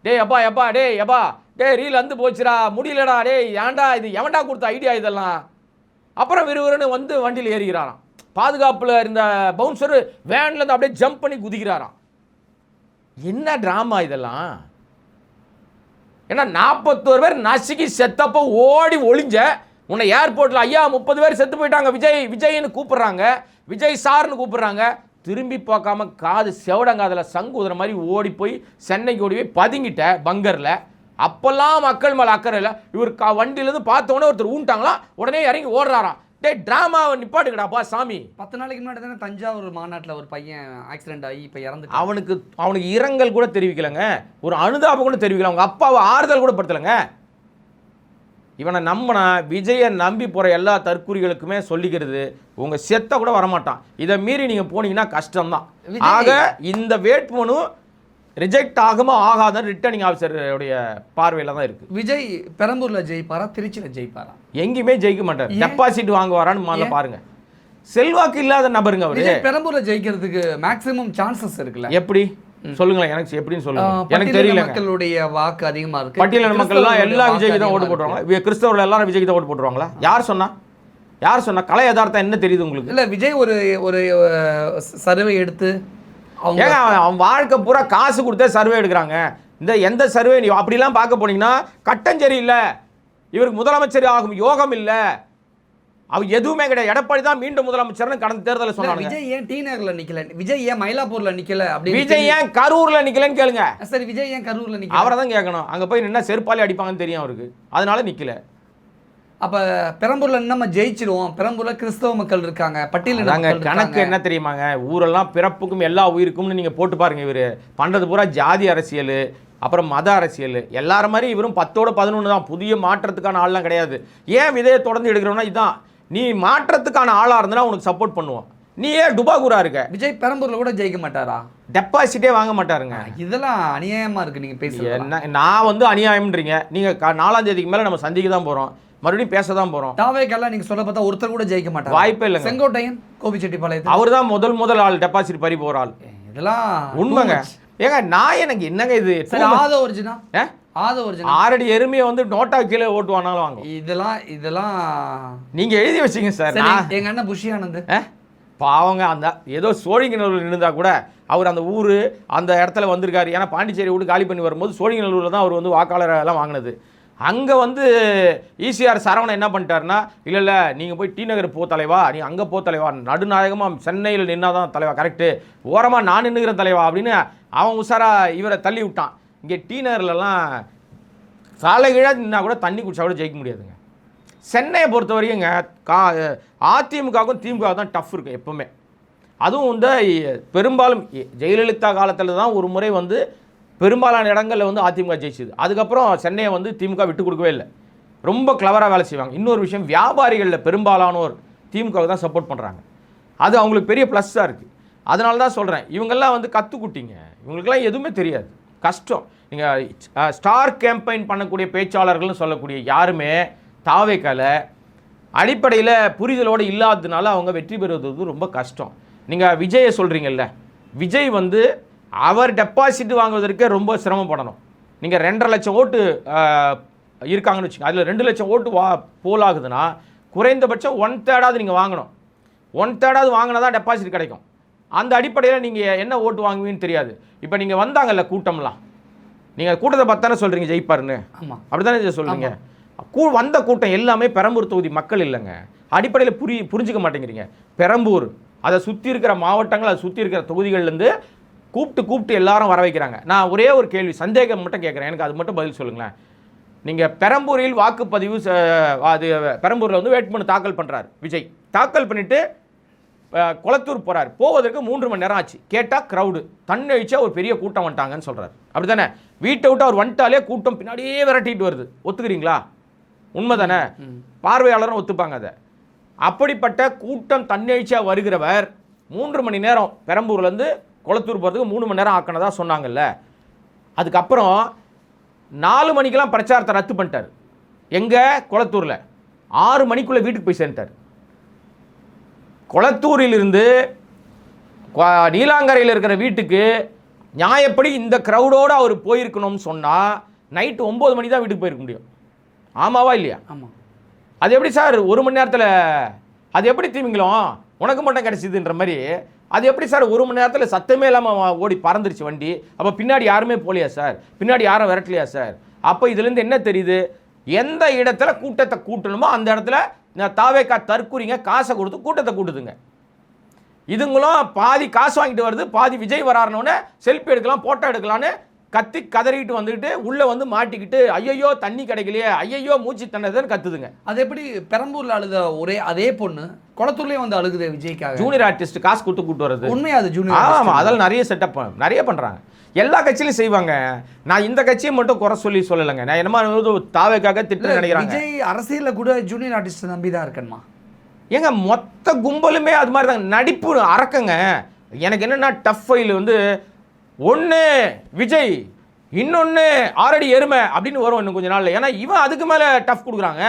டே எப்பா டே ரீல் வந்து போச்சுடா, முடியலடா, டே ஏன்டா இது எவன்டா கொடுத்த ஐடியா இதெல்லாம்? அப்புறம் விறுவிறுன்னு வந்து வண்டியில் ஏறிக்கிறாராம். பாதுகாப்பில் இருந்த பவுன்சர் வேன்லேருந்து அப்படியே ஜம்ப் பண்ணி குதிக்கிறாராம். என்ன ட்ராமா இதெல்லாம்? ஏன்னா 41 பேர் நசுக்கி செத்தப்போ ஓடி ஒளிஞ்ச உன்னை ஏர்போர்ட்டில் ஐயா 30 பேர் செத்து போயிட்டாங்க விஜய்னு கூப்பிட்றாங்க, விஜய் சார்னு கூப்பிட்றாங்க. திரும்பி பார்க்காம காது செவடங்காதில் சங்குதிர மாதிரி ஓடி போய் சென்னைக்கு ஓடி போய் பதுங்கிட்ட பங்கரில். அப்போல்லாம் மக்கள் மேலே அக்கறை இல்லை. இவர் வண்டியிலேருந்து பார்த்தோன்னே ஒருத்தர் ஊன்ட்டாங்களா, உடனே இறங்கி ஓடுறாராம். டே ட்ராமாவை நிப்பாட்டுக்கடாப்பா சாமி. 10 நாளைக்கு முன்னாடி தானே தஞ்சாவூர் மாநாட்டில் ஒரு பையன் ஆக்சிடென்ட் ஆகி இப்போ இறந்து, அவனுக்கு இரங்கல் கூட தெரிவிக்கலைங்க, ஒரு அனுதாபம் கூட தெரிவிக்கல, அவங்க அப்பாவை ஆறுதல் கூட படுத்தலைங்க. இவனை நம்பினா விஜயை நம்பி போகிற எல்லா தற்குறிகளுக்குமே சொல்லிக்கிறது, உங்கள் செத்த கூட வரமாட்டான். இதை மீறி நீங்கள் போனீங்கன்னா கஷ்டம்தான். ஆக இந்த வேட்புமனு ரிஜெக்ட் ஆகுமா ஆகாதான் ரிட்டர்னிங் ஆஃபீஸருடைய பார்வையில் தான் இருக்குது. விஜய் பெரம்பூரில் ஜெயிப்பாரா திருச்சியில் ஜெயிப்பாரா? எங்கேயுமே ஜெயிக்க மாட்டார். டெபாசிட் வாங்குவாரான்னு முதல்ல பாருங்க. செல்வாக்கு இல்லாத நபருங்க அவரு. பெரம்பூரில் ஜெயிக்கிறதுக்கு மேக்ஸிமம் சான்சஸ் இருக்குல்ல, எப்படி சொல்லுங்களேன், எனக்கு எப்படின்னு சொல்லுங்க, எனக்கு தெரியல. மக்களுடைய வாக்கு அதிகமாக இருக்கு. பட்டியலின மக்கள்லாம் எல்லா விஜய்க்கு தான் ஓட்டு போட்டுருவாங்க, கிறிஸ்தவர்கள் எல்லாரும் விஜய்க்கு தான் ஓட்டு போட்டுருவாங்களா? யார் சொன்னா? கலை யதார்த்தம் என்ன தெரியுது உங்களுக்கு? இல்லை, விஜய் ஒரு சர்வே எடுத்து ஏங்க அவன் வாழ்க்கை பூரா காசு கொடுத்தே சர்வே எடுக்கிறாங்க. இந்த எந்த சர்வே அப்படிலாம் பார்க்க போனீங்கன்னா கட்டஞ்சேரி இல்லை, இவருக்கு முதலமைச்சர் ஆகும் யோகம் இல்லை, அவர் எதுவுமே கிடையாது. எடப்பாடி தான் மீண்டும் முதலமைச்சர்னு கடந்த தேர்தலில் சொன்னாங்க. விஜய் ஏன் டி நகர்ல நிக்கல, விஜய் ஏன் மயிலாப்பூர்ல நிக்கல, அப்படி விஜய் ஏன் கரூர்ல நிக்கலன்னு கேளுங்க. சரி, விஜய் ஏன் கரூர்ல நிக்கல? அவரை தான் கேட்கணும். அங்க போய் நின்னா செருப்பாலே அடிப்பாங்கன்னு தெரியும் அவருக்கு, அதனால நிக்கல. அப்ப பெரம்பூர்ல நம்ம ஜெயிச்சிருவோம். பெரம்பூர்ல கிறிஸ்தவ மக்கள் இருக்காங்க, பட்டியலின கணக்கு என்ன தெரியுமாங்க, ஊரெல்லாம் பிறப்புக்கும் எல்லா உயிருக்கும்னு நீங்க போட்டு பாருங்க. இவரு பண்றது பூரா ஜாதி அரசியல், அப்புறம் மத அரசியல். எல்லாரும் மாதிரி இவரும் 10ஓட 11 தான். புதிய மாற்றத்துக்கான ஆள்லாம் கிடையாது. ஏன் விதையை தொடர்ந்து எடுக்கிறோம்னா இதுதான், நீ மாற்றத்துக்கான ஆளா இருந்தா உனக்கு சப்போர்ட் பண்ணுவோம். நீ ஏன் டுபாகூரா இருக்க? விஜய் பெரம்பூர்ல கூட ஜெயிக்க மாட்டாரா? டெபாசிட்டே வாங்க மாட்டாருங்க. இதெல்லாம் அநியாயமா இருக்கு நீங்க பேசுறது. நான் வந்து அநியாயம்ன்றீங்க. நீங்க 4ஆம் தேதிக்கு மேல நம்ம சந்திக்க தான் போறோம், மறுபடியும் பேச தான் போறோம். தாவேக்கெல்லாம் நீங்க சொல்ல பார்த்தா ஒருத்தர் கூட ஜெயிக்க மாட்டாங்க, வாய்ப்பே இல்லைங்க. செங்கோட்டையன், கோபிச்செட்டிப்பாளையம், அவர் தான் முதல் ஆள் டெபாசிட் பறி போற ஆள். இதெல்லாம் உண்மைங்க. ஏங்க நான் எனக்கு என்னங்க இது ஆதோ ஒரிஜினா, ஆதோ ஒரிஜினா 6 அடி எருமையை வந்து நோட்டா கீழே ஓட்டுவானாலும் வாங்க. இதெல்லாம் நீங்க எழுதி வச்சீங்க சார். எங்க அண்ணன் புஷி ஆனந்த் பாவங்க அந்த ஏதோ சோழிங்கநல்லூர் இருந்தா கூட அவர் அந்த ஊர் அந்த இடத்துல வந்திருக்காரு. ஏன்னா பாண்டிச்சேரி விட்டு காலி பண்ணி வரும்போது சோழிங்கநல்லூரில் தான் அவர் வந்து வாக்காளரெல்லாம் வாங்கினது. அங்கே வந்து ஈசிஆர் சரவணன் என்ன பண்ணிட்டாருன்னா, இல்லை நீங்கள் போய் டி நகர் போ தலைவா, நீ அங்கே போ தலைவா, நடுநாயகமாக சென்னையில் நின்னா தான் தலைவா கரெக்டு, ஓரமாக நான் நின்றுக்கிறேன் தலைவா அப்படின்னு அவன் உஷாராக இவரை தள்ளி விட்டான். இங்கே டி நகர்லலாம் சாலைகீழாக நின்னா கூட தண்ணி குடிச்சா கூட ஜெயிக்க முடியாதுங்க. சென்னையை பொறுத்த வரைக்குங்க அதிமுகவுக்கும் திமுக தான் டஃப் இருக்குது எப்போவுமே. அதுவும் வந்து பெரும்பாலும் ஜெயலலிதா காலத்தில் தான் ஒரு முறை வந்து பெரும்பாலான இடங்களில் வந்து அதிமுக ஜெயிச்சுது. அதுக்கப்புறம் சென்னையை வந்து திமுக விட்டு கொடுக்கவே இல்லை. ரொம்ப கிளவராக வேலை செய்வாங்க. இன்னொரு விஷயம், வியாபாரிகளில் பெரும்பாலானோர் திமுகவுக்கு தான் சப்போர்ட் பண்ணுறாங்க. அது அவங்களுக்கு பெரிய ப்ளஸ்ஸாக இருக்குது. அதனால தான் சொல்கிறேன், இவங்கெல்லாம் வந்து கற்றுக்குட்டிங்க, இவங்களுக்கெல்லாம் எதுவுமே தெரியாது, கஷ்டம். நீங்கள் ஸ்டார் கேம்பெயின் பண்ணக்கூடிய பேச்சாளர்கள்னு சொல்லக்கூடிய யாருமே தாவேக்கால அடிப்படையில் புரிதலோடு இல்லாததுனால அவங்க வெற்றி பெறுவது ரொம்ப கஷ்டம். நீங்கள் விஜயை சொல்கிறீங்கல்ல, விஜய் வந்து அவர் டெபாசிட் வாங்குவதற்கே ரொம்ப சிரமப்படணும். நீங்கள் 2.5 லட்சம் ஓட்டு இருக்காங்கன்னு வச்சுக்கோங்க, அதில் 2 லட்சம் ஓட்டு போல் ஆகுதுன்னா குறைந்தபட்சம் 1/3 நீங்கள் வாங்கணும். 1/3 வாங்கினா தான் டெபாசிட் கிடைக்கும். அந்த அடிப்படையில் நீங்கள் என்ன ஓட்டு வாங்குவீங்கன்னு தெரியாது. இப்போ நீங்கள் வந்தாங்கல்ல கூட்டம்லாம், நீங்கள் கூட்டத்தை பார்த்தானே சொல்கிறீங்க ஜெயிப்பாருன்னு. ஆமாம், அப்படி தானே சொல்கிறீங்க. வந்த கூட்டம் எல்லாமே பெரம்பூர் தொகுதி மக்கள் இல்லைங்க. அடிப்படையில் புரிஞ்சிக்க மாட்டேங்கிறீங்க. பெரம்பூர் அதை சுற்றி இருக்கிற மாவட்டங்கள், அதை சுற்றி இருக்கிற தொகுதிகள்லேருந்து கூப்பிட்டு எல்லாரும் வர வைக்கிறாங்க. நான் ஒரே ஒரு கேள்வி, சந்தேகம் மட்டும் கேட்குறேன், எனக்கு அது மட்டும் பதில் சொல்லுங்களேன். நீங்கள் பெரம்பூரில் வாக்குப்பதிவு, அது பெரம்பூரில் வந்து வேட்புமனு தாக்கல் பண்ணுறாரு விஜய். தாக்கல் பண்ணிவிட்டு குளத்தூர் போகிறார். போவதற்கு 3 மணி நேரம் ஆச்சு. கேட்டால் க்ரௌடு தன்னழிச்சா ஒரு பெரிய கூட்டம் வந்துட்டாங்கன்னு சொல்கிறார். அப்படி தானே? வீட்டை விட்டு அவர் வந்துட்டாலே கூட்டம் பின்னாடியே விரட்டிட்டு வருது. ஒத்துக்கிறீங்களா? உண்மை தானே? பார்வையாளரும் ஒத்துப்பாங்க அதை. அப்படிப்பட்ட கூட்டம் தன்னெழுச்சியாக வருகிறவர் 3 மணி நேரம் பெரம்பூர்லேருந்து குளத்தூர் போகிறதுக்கு 3 மணி நேரம் ஆக்கினதா சொன்னாங்கல்ல. அதுக்கப்புறம் 4 மணிக்கெல்லாம் பிரச்சாரத்தை ரத்து பண்ணிட்டார். எங்கே? குளத்தூரில் 6 மணிக்குள்ளே வீட்டுக்கு போய் சேர்ந்துட்டார். குளத்தூரிலிருந்து நீலாங்கரையில் இருக்கிற வீட்டுக்கு நியாயப்படி இந்த க்ரௌடோடு அவர் போயிருக்கணும்னு சொன்னால் நைட்டு 9 மணி தான் வீட்டுக்கு போயிருக்க முடியும். ஆமாவா இல்லையா? ஆமாம். அது எப்படி சார் 1 மணி நேரத்தில்? அது எப்படி தீமிங்களும் உனக்கு மட்டும் கிடச்சிதுன்ற மாதிரி அது எப்படி சார் 1 மணி நேரத்தில் சத்தமே இல்லாமல் ஓடி பறந்துருச்சு வண்டி? அப்போ பின்னாடி யாருமே போகலையா சார்? பின்னாடி யாரும் விரட்டலையா சார்? அப்போ இதுலேருந்து என்ன தெரியுது? எந்த இடத்துல கூட்டத்தை கூட்டணுமோ அந்த இடத்துல தாவேக்கா தற்கூறிங்க காசை கொடுத்து கூட்டத்தை கூட்டுதுங்க. இதுங்களும் பாதி காசு வாங்கிட்டு வருது, பாதி விஜய் வராருனோடனே செல்ஃபி எடுக்கலாம், ஃபோட்டோ எடுக்கலான்னு கத்தி கதறிட்டு வந்துக்கிட்டு உள்ளே வந்து மாட்டிக்கிட்டு ஐயையோ தண்ணி கிடைக்கலையே, ஐயையோ மூச்சு தண்ணதுன்னு கத்துதுங்க. அது எப்படி பெரம்பூரில் அழுத அதே பொண்ணு குளத்தூர்லேயும் வந்து அழுகுது விஜய்க்காக? ஜூனியர் ஆர்டிஸ்ட் காசு கொடுத்து கூட்டு வருது உண்மையா? அது ஜூனியர். ஆமாம், அதெல்லாம் நிறைய செட்டப் நிறைய பண்ணுறாங்க. எல்லா கட்சியிலையும் செய்வாங்க. நான் இந்த கட்சியை மட்டும் குறை சொல்லலைங்க. நான் என்னமா தாவேக்காக திட்டு நினைக்கிறேன். விஜய் அரசியலில் கூட ஜூனியர் ஆர்டிஸ்ட் நம்பி தான் இருக்கணுமா? ஏங்க மொத்த கும்பலுமே அது மாதிரி தாங்க. நடிப்பு அரக்கங்க. எனக்கு என்னென்னா டஃப் ஃபைல் வந்து ஒன்று விஜய், இன்னொன்று ஆரடி எருமை அப்படின்னு வரும் இன்னும் கொஞ்ச நாளில். ஏன்னா இவன் அதுக்கு மேலே டஃப் கொடுக்குறாங்க.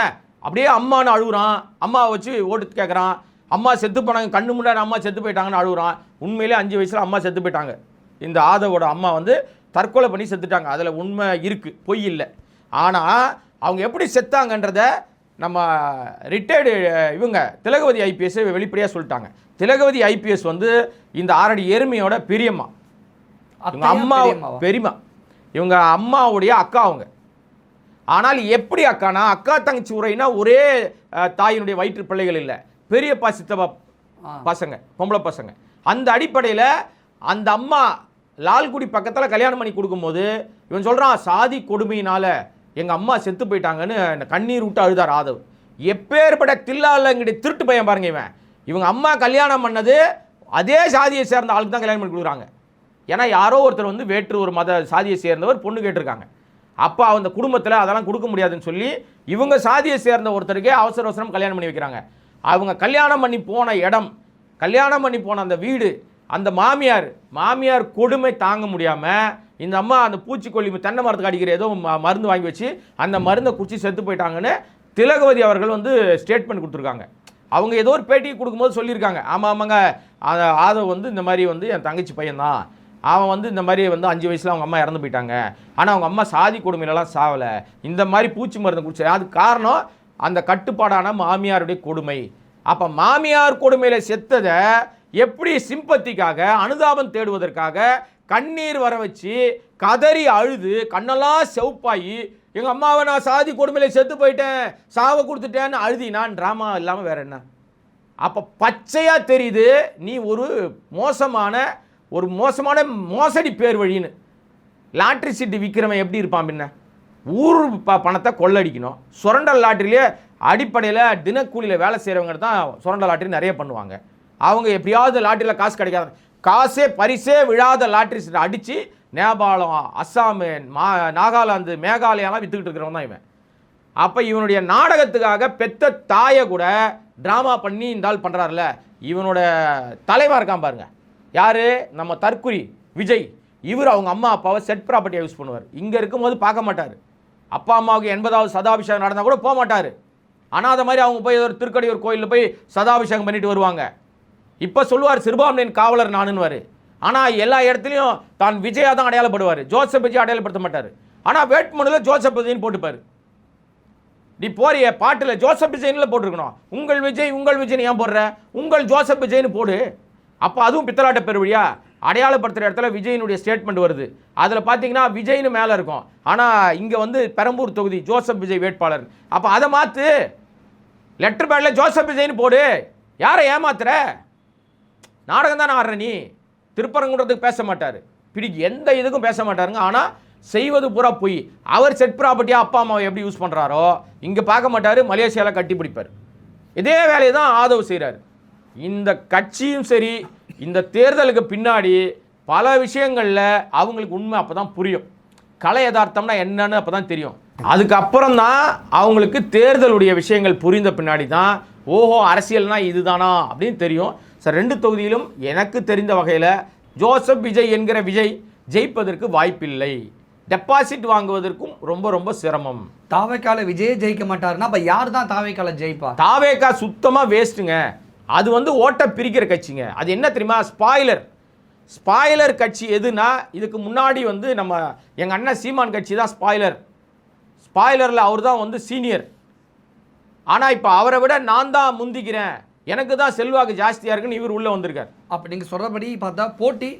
அப்படியே அம்மானு அழுகுறான், அம்மாவை வச்சு ஓட்டு கேட்குறான், அம்மா செத்து போனாங்க, கண்ணு முன்னாடி அம்மா செத்து போயிட்டாங்கன்னு அழுகுறான். உண்மையிலே 5 வயசில் அம்மா செத்து போயிட்டாங்க. இந்த ஆதவோட அம்மா வந்து தற்கொலை பண்ணி செத்துட்டாங்க. அதில் உண்மை இருக்குது, பொய் இல்லை. ஆனால் அவங்க எப்படி செத்தாங்கன்றத நம்ம ரிட்டையர்டு இவங்க திலகவதி ஐபிஎஸ் வெளிப்படையாக சொல்லிட்டாங்க. திலகவதி ஐபிஎஸ் வந்து இந்த ஆரடி எருமையோட பெரியம்மா, இவங்க அம்மா பெரியம்மா, இவங்க அம்மாவுடைய அக்கா அவங்க. ஆனால் எப்படி அக்கானா, அக்கா தங்கச்சி உரைனா ஒரே தாயினுடைய வயிற்று பிள்ளைகள் இல்லை, பெரியப்பா சித்தப்பா பசங்க, பொம்பளை பசங்க. அந்த அடிப்படையில் அந்த அம்மா லால்குடி பக்கத்தில் கல்யாணம் பண்ணி கொடுக்கும்போது இவன் சொல்கிறான் சாதி கொடுமையினால் எங்கள் அம்மா செத்து போயிட்டாங்கன்னு கண்ணீர் விட்டு அழுதார் ஆதவ். எப்பேற்பட்ட தில்லாலங்கடி திருட்டு பையன் பாருங்க இவன். இவங்க அம்மா கல்யாணம் பண்ணது அதே சாதியை சேர்ந்த ஆளுக்கு தான் கல்யாணம் பண்ணி கொடுக்குறாங்க. ஏன்னா யாரோ ஒருத்தர் வந்து வேற்று ஒரு மத சாதியை சேர்ந்தவர் பொண்ணு கேட்டிருக்காங்க. அப்போ அந்த குடும்பத்தில் அதெல்லாம் கொடுக்க முடியாதுன்னு சொல்லி இவங்க சாதியை சேர்ந்த ஒருத்தருக்கே அவசர அவசரம் கல்யாணம் பண்ணி வைக்கிறாங்க. அவங்க கல்யாணம் பண்ணி போன இடம், கல்யாணம் பண்ணி போன அந்த வீடு, அந்த மாமியார் கொடுமை தாங்க முடியாமல் இந்த அம்மா அந்த பூச்சிக்கொல்லி தென்னை மரத்துக்கு அடிக்கிற ஏதோ மருந்து வாங்கி வச்சு அந்த மருந்தை குடிச்சு செத்து போயிட்டாங்கன்னு திலகவதி அவர்கள் வந்து ஸ்டேட்மெண்ட் கொடுத்துருக்காங்க. அவங்க ஏதோ ஒரு பேட்டி கொடுக்கும்போது சொல்லியிருக்காங்க, ஆமாங்க ஆதவ் வந்து இந்த மாதிரி வந்து என் தங்கச்சி பையன்தான், அவன் வந்து இந்த மாதிரி வந்து 5 வயசில் அவங்க அம்மா இறந்து போயிட்டாங்க, ஆனால் அவங்க அம்மா சாதி கொடுமையிலலாம் சாவலை, இந்த மாதிரி பூச்சி மருந்து குடிச்சு. அதுக்கு காரணம் அந்த கட்டுப்பாடான மாமியாருடைய கொடுமை. அப்போ மாமியார் கொடுமையில் செத்ததை எப்படி சிம்பத்திக்காக அனுதாபம் தேடுவதற்காக கண்ணீர் வர வச்சு கதறி அழுது கண்ணெல்லாம் செவப்பாயி எங்கள் அம்மாவை நான் சாதி கொடுமையில செத்து போயிட்டேன் சாவை கொடுத்துட்டேன்னு அழுதினான் ட்ராமா இல்லாமல் வேற என்ன? அப்போ பச்சையாக தெரியுது நீ ஒரு மோசமான மோசடி பேர் வழின்னு. லாட்ரி சீட்டு விற்கிறவன் எப்படி இருப்பான்? பின்ன ஊர் பணத்தை கொள்ளடிக்கணும். சுரண்டல் லாட்டரியிலே அடிப்படையில் தினக்கூலியில் வேலை செய்கிறவங்க தான் சுரண்டல் லாட்டரி நிறைய பண்ணுவாங்க. அவங்க எப்படியாவது லாட்டரியில் காசு கிடைக்காது, பரிசே விழாத லாட்டரி சீட்டை அடித்து நேபாளம், அஸ்ஸாமு, நாகாலாந்து, மேகாலயாலாம் விற்றுக்கிட்டு இருக்கிறவன் தான் இவன். அப்போ இவனுடைய நாடகத்துக்காக பெத்த தாயை கூட ட்ராமா பண்ணி இந்த ஆள் பண்ணுறாருல, இவனோட தலைவா இருக்கான் பாருங்க, யார்? நம்ம தற்குறி விஜய். இவர் அவங்க அம்மா அப்பாவை செட் ப்ராப்பர்ட்டியை யூஸ் பண்ணுவார். இங்கே இருக்கும்போது பார்க்க மாட்டார். அப்பா அம்மாவுக்கு 80வது சதாபிஷேகம் நடந்தால் கூட போக மாட்டார். ஆனால் அதை மாதிரி அவங்க போய் ஒரு திருக்கடையூர் கோயிலில் போய் சதாபிஷேகம் பண்ணிட்டு வருவாங்க. இப்போ சொல்லுவார் சிறுபான்மையின் காவலர் நானுன்னுவார். ஆனால் எல்லா இடத்துலையும் தான் விஜயா தான் அடையாளப்படுவார், ஜோசப் விஜய் அடையாளப்படுத்த மாட்டார். ஆனால் வேட்புமனுவில் ஜோசப் விஜய்னு போட்டுப்பார். நீ போறிய பாட்டில் ஜோசப் விஜய்னு போட்டிருக்கணும். உங்கள் விஜய்னு ஏன் போடுற? உங்கள் ஜோசப் விஜய்னு போடு. அப்போ அதுவும் பித்தலாட்ட பேர் வழியா அடையாளப்படுத்துகிற இடத்துல விஜயினுடைய ஸ்டேட்மெண்ட் வருது. அதில் பார்த்தீங்கன்னா விஜய்னு மேலே இருக்கும், ஆனால் இங்கே வந்து பெரம்பூர் தொகுதி ஜோசப் விஜய் வேட்பாளர். அப்போ அதை மாற்று, லெட்டர் பேடில் ஜோசப் விஜய்னு போடு. யாரை ஏமாத்துற? நாடகம் தான் ஆடுற நீ. திருப்பரங்குன்றதுக்கு பேச மாட்டார், எந்த இதுக்கும் பேச மாட்டாருங்க. ஆனால் செய்வது பூரா போய் அவர் செட் ப்ராப்பர்ட்டியாக அப்பா அம்மாவை எப்படி யூஸ் பண்ணுறாரோ இங்கே பார்க்க மாட்டார், மலேசியாவில் கட்டி பிடிப்பார். இதே வேலையை தான் ஆதவ் செய்கிறார். இந்த கட்சியும் சரி, இந்த தேர்தலுக்கு பின்னாடி பல விஷயங்களில் அவங்களுக்கு உண்மை அப்போ தான் புரியும். கலை யதார்த்தம்னா என்னன்னு அப்போ தான் தெரியும். அதுக்கப்புறம் தான் அவங்களுக்கு தேர்தலுடைய விஷயங்கள் புரிந்த பின்னாடி தான் ஓஹோ அரசியல்னா இதுதானா அப்படின்னு தெரியும். சார், 2 தொகுதியிலும் எனக்கு தெரிந்த வகையில் ஜோசப் விஜய் என்கிற விஜய் ஜெயிப்பதற்கு வாய்ப்பில்லை. டெபாசிட் வாங்குவதற்கும் ரொம்ப ரொம்ப சிரமம். தாவேக்கால விஜயே ஜெயிக்க மாட்டாருன்னா அப்போ யார் தான் தாவேக்கால ஜெயிப்பா? தாவேக்கா சுத்தமாக வேஸ்ட்டுங்க. அது வந்து ஓட்டை பிரிக்கிற கட்சிங்க. அது என்ன தெரியுமா? ஸ்பாய்லர் கட்சி எதுனா, இதுக்கு முன்னாடி வந்து நம்ம எங்கள் அண்ணன் சீமான் கட்சி தான் ஸ்பாய்லரில் அவர் தான் வந்து சீனியர். ஆனால் இப்போ அவரை விட நான் தான் முந்திக்கிறேன், எனக்கு தான் செல்வாக்கு ஜாஸ்தியாக இருக்குன்னு இவர் உள்ளே வந்திருக்கார். அப்போ நீங்கள் சொல்கிறபடி பார்த்தா போட்டி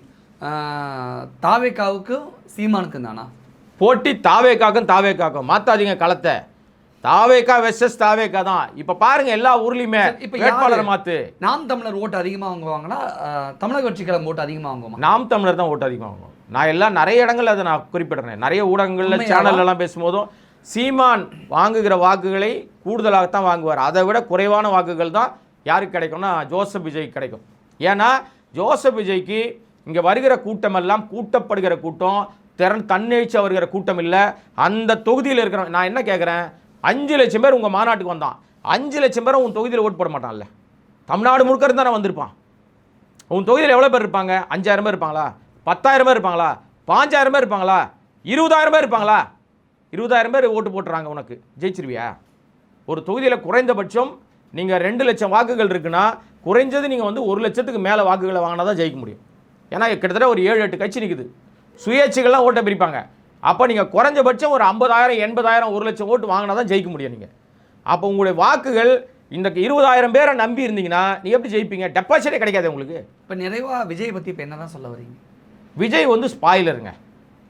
தாவேக்காவுக்கும் சீமானுக்கும் தானா? போட்டி தாவேக்காக்கும் மாற்றாதீங்க களத்தை. தாவேக்கா வெர்சஸ் தாவேக்கா தான். இப்போ பாருங்க எல்லா ஊர்லேயுமே இப்போ வேட்பாளரை மாற்று. நாம் தமிழர் ஓட்டு அதிகமாக வாங்குவாங்களா, தமிழக கட்சிக்கிழமை ஓட்டு அதிகமாக வாங்குவாங்க? நாம் தமிழர் தான் ஓட்டு அதிகமாக வாங்குவோம். நான் நிறைய இடங்கள் அதை நான் குறிப்பிடுறேன். நிறைய ஊடகங்களில் சேனல்லாம் பேசும்போதும் சீமான் வாங்குகிற வாக்குகளை கூடுதலாகத்தான் வாங்குவார். அதை விட குறைவான வாக்குகள் தான் யாருக்கு கிடைக்கும்னா ஜோசப் விஜய்க்கு கிடைக்கும். ஏன்னா ஜோசப் விஜய்க்கு இங்கே வருகிற கூட்டமெல்லாம் கூட்டப்படுகிற கூட்டம், தன்னெழுச்சி வருகிற கூட்டம் இல்லை. அந்த தொகுதியில் இருக்கிற நான் என்ன கேட்குறேன், 5 லட்சம் பேர் உங்கள் மாநாட்டுக்கு வந்தான், 5 லட்சம் பேரும் உன் தொகுதியில் ஓட்டு போட மாட்டான்ல. தமிழ்நாடு முழுக்க இருந்தானே வந்திருப்பான். உன் தொகுதியில் எவ்வளோ பேர் இருப்பாங்க? 5000 பேர் இருப்பாங்களா? 10,000 பேர் இருப்பாங்களா? 5000 பேர் இருப்பாங்களா? 20,000 பேர் இருப்பாங்களா? 20,000 பேர் ஓட்டு போட்டுறாங்க, உனக்கு ஜெயிச்சிருவியா? ஒரு தொகுதியில் குறைந்தபட்சம் நீங்கள் 2 லட்சம் வாக்குகள் இருக்குன்னா குறைஞ்சது நீங்கள் வந்து 1 லட்சத்துக்கு மேலே வாக்குகளை வாங்கினா தான் ஜெயிக்க முடியும். ஏன்னா கிட்டத்தட்ட ஒரு 7-8 கட்சி நிற்குது, சுயேட்சைகள்லாம் ஓட்டை பிரிப்பாங்க. அப்போ நீங்கள் குறைஞ்சபட்சம் ஒரு 50,000 80,000 1 லட்சம் ஓட்டு வாங்கினா தான் ஜெயிக்க முடியும் நீங்கள். அப்போ உங்களுடைய வாக்குகள் இந்த 20,000 பேரை நம்பி இருந்தீங்கன்னா நீ எப்படி ஜெயிப்பீங்க? டெபாசிட்டே கிடைக்காது உங்களுக்கு. இப்போ நிறைவாக விஜய் பற்றி இப்போ என்ன தான் சொல்ல வரீங்க? விஜய் வந்து ஸ்பாய்லருங்க,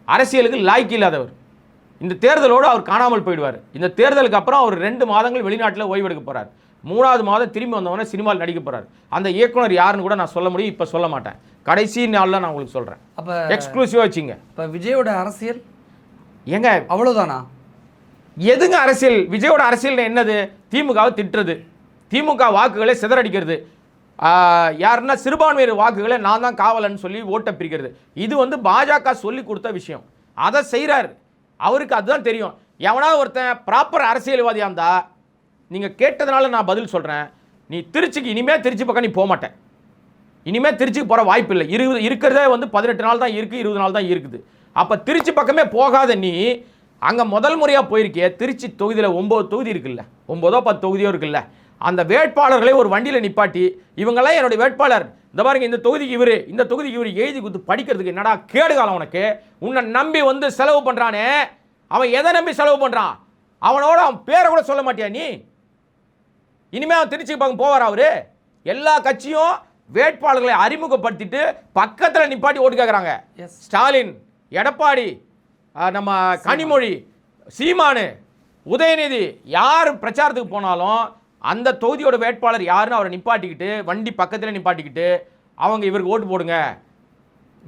அரசியலுக்கு லாய்க்கு இல்லாதவர். இந்த தேர்தலோடு அவர் காணாமல் போயிடுவார். இந்த தேர்தலுக்கு அப்புறம் அவர் 2 மாதங்கள் வெளிநாட்டில் ஓய்வெடுக்க போகிறார். 3வது மாதம் திரும்பி வந்தவொடனே சினிமாவில் நடிக்க போகிறார். அந்த இயக்குனர் யாருன்னு கூட நான் சொல்ல முடியும், இப்போ சொல்ல மாட்டேன். கடைசி நாளில் நான் உங்களுக்கு சொல்கிறேன். அப்போ எக்ஸ்க்ளூசிவாக வச்சுங்க. இப்போ விஜயோட அரசியல் ஏங்க அவ்வளோதானா? எதுங்க அரசியல்? விஜயோட அரசியல் என்னது? திமுகவை திட்டுறது, திமுக வாக்குகளை சிதறடிக்கிறது, யாருன்னா சிறுபான்மையினர் வாக்குகளை நான் தான் காவலன்னு சொல்லி ஓட்டை பிரிக்கிறது. இது வந்து பாஜக சொல்லி கொடுத்த விஷயம், அதை செய்கிறார். அவருக்கு அதுதான் தெரியும். எவனாவது ஒருத்தன் ப்ராப்பர் அரசியல்வாதியாக இருந்தா, நீங்கள் கேட்டதுனால நான் பதில் சொல்கிறேன், நீ திருச்சிக்கு இனிமேல் திருச்சி பக்கம் நீ போக மாட்டேன். இனிமேல் திருச்சிக்கு போகிற வாய்ப்பு இல்லை. இருக்கிறதே வந்து 18 நாள் தான் இருக்குது, 20 நாள் தான் இருக்குது. அப்போ திருச்சி பக்கமே போகாத நீ அங்கே முதல் முறையாக போயிருக்கிய. திருச்சி தொகுதியில் 9 தொகுதி இருக்குல்ல, 9 10 தொகுதியோ இருக்குல்ல, அந்த வேட்பாளர்களை ஒரு வண்டியில் நிப்பாட்டி இவங்கெல்லாம் என்னுடைய வேட்பாளர், இந்த பாருங்க இந்த தொகுதிக்கு இவர், இந்த தொகுதிக்கு இவர் எழுதி கொடுத்து படிக்கிறதுக்கு என்னடா கேடுகாலம் உனக்கு? உன்னை நம்பி வந்து செலவு பண்ணுறானே, அவன் எதை நம்பி செலவு பண்ணுறான்? அவனோட அவன் பேரை கூட சொல்ல மாட்டியா நீ? இனிமேல் அவன் திருச்சி பக்கம் போவார். அவர் எல்லா கட்சியும் வேட்பாளர்களை அறிமுகப்படுத்திட்டு பக்கத்தில் நிப்பாட்டி ஓட்டு கேட்குறாங்க. Yes. ஸ்டாலின், எடப்பாடி, நம்ம கனிமொழி, சீமானு, உதயநிதி யார் பிரச்சாரத்துக்கு போனாலும் அந்த தொகுதியோட வேட்பாளர் யாருன்னு அவரை நிப்பாட்டிக்கிட்டு வண்டி பக்கத்தில் நிப்பாட்டிக்கிட்டு அவங்க இவருக்கு ஓட்டு போடுங்க,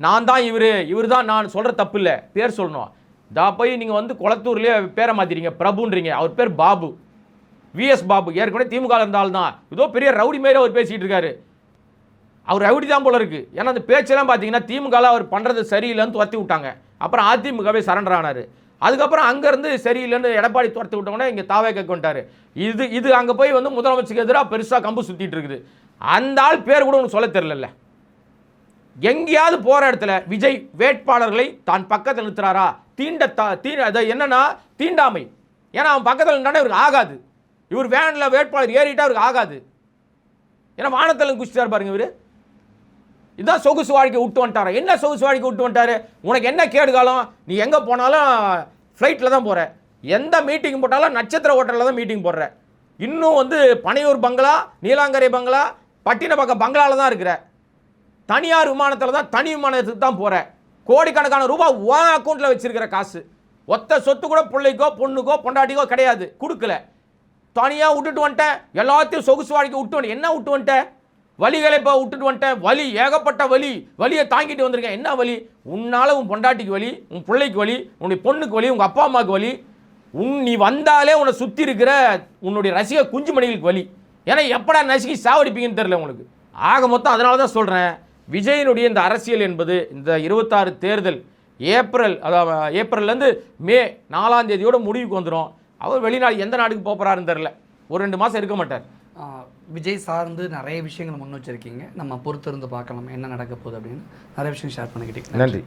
நான் தான் இவர் தான் நான் சொல்கிற தப்பு இல்லை, பேர் சொல்லணும். போய் நீங்கள் வந்து குளத்தூர்லேயே பேரை மாற்றிறீங்க, பிரபுன்றீங்க, அவர் பேர் பாபு, விஎஸ் பாபு, ஏற்கனவே திமுக இருந்தாலும் தான் ஏதோ பெரிய ரவுடி மாரி அவர் பேசிகிட்டு இருக்காரு. அவர் ரவுடி தான் போல இருக்குது. ஏன்னா அந்த பேச்செல்லாம் பார்த்தீங்கன்னா திமுகவில் அவர் பண்ணுறது சரியில்லைன்னு துரத்தி விட்டாங்க. அப்புறம் அதிமுகவே சரண்டர் ஆனார். அதுக்கப்புறம் அங்கேருந்து சரியில்லைன்னு எடப்பாடி துரத்தி விட்டோன்னே இங்கே தாவேக்கா கொண்டாரு. இது அங்கே போய் வந்து முதலமைச்சருக்கு எதிராக பெருசாக கம்பு சுற்றிட்டு இருக்குது. அந்த ஆள் பேர் கூட ஒன்று சொல்ல தெரியல. எங்கேயாவது போகிற இடத்துல விஜய் வேட்பாளர்களை தான் பக்கத்தில் நிறுத்துறாரா? அது என்னன்னா தீண்டாமை. ஏன்னா அவன் பக்கத்தில் நின்றானே இவருக்கு ஆகாது. இவர் வேனில் வேட்பாளர் ஏறிட்டா அவருக்கு ஆகாது. ஏன்னா வானத்தில் குச்சிட்டார் பாருங்க இவர். இதுதான் சொகுசு வாழ்க்கை விட்டு வந்துட்டாரா? என்ன சொகுசு வாழ்க்கை விட்டு வந்துட்டாரு? உனக்கு என்ன கேடு காலம்? நீ எங்கே போனாலும் ஃப்ளைட்டில் தான் போகிற, எந்த மீட்டிங் போட்டாலும் நட்சத்திர ஹோட்டலில் தான் மீட்டிங் போடுற, இன்னும் வந்து பனையூர் பங்களா, நீலாங்கரை பங்களா, பட்டினப்பாக்கம் பங்களாவில் தான் இருக்கிற, தனியார் விமானத்தில் தான் தனி விமானத்துக்கு தான் போகிற, கோடிக்கணக்கான ரூபாய் உன் அக்கௌண்ட்டில் வச்சிருக்கிற காசு, ஒத்த சொத்து கூட பிள்ளைக்கோ பொண்ணுக்கோ பொண்டாட்டிக்கோ கிடையாது, கொடுக்கல, தனியாக விட்டுட்டு வந்துட்டேன், எல்லாத்தையும் சொகுசு வாழ்க்கை விட்டு வந்துட்டேன். என்ன விட்டு வந்துட்டேன்? வலிகளை இப்போ விட்டுட்டு வந்துட்டேன். வலி, ஏகப்பட்ட வலியை தாங்கிட்டு வந்திருக்கேன். என்ன வலி? உன்னால் உன் பொண்டாட்டிக்கு வலி, உன் பிள்ளைக்கு வலி, உன்னுடைய பொண்ணுக்கு வலி, உங்கள் அப்பா அம்மாவுக்கு வலி, நீ வந்தாலே உன்னை சுற்றி இருக்கிற உன்னுடைய ரசிக குஞ்சுமணிகளுக்கு வலி. ஏன்னா எப்படா நசுக்கி சாவடிப்பீங்கன்னு தெரியல உங்களுக்கு. ஆக மொத்தம் அதனால தான் சொல்கிறேன், விஜயனுடைய இந்த அரசியல் என்பது இந்த 26 தேர்தல் ஏப்ரல்லேருந்து மே 4ஆம் தேதியோட முடிவுக்கு வந்துடும். அவர் வெளிநாடு எந்த நாட்டுக்கு போகிறாருன்னு தெரில, ஒரு 2 மாதம் இருக்க மாட்டார். விஜய் சார்ந்து நிறைய விஷயங்களை முன் வச்சிருக்கீங்க. நம்ம பொறுத்திருந்து பார்க்கலாம் என்ன நடக்க போகுது அப்படின்னு. நிறைய விஷயம் ஷேர் பண்ணிக்கிட்டீங்க. நன்றி.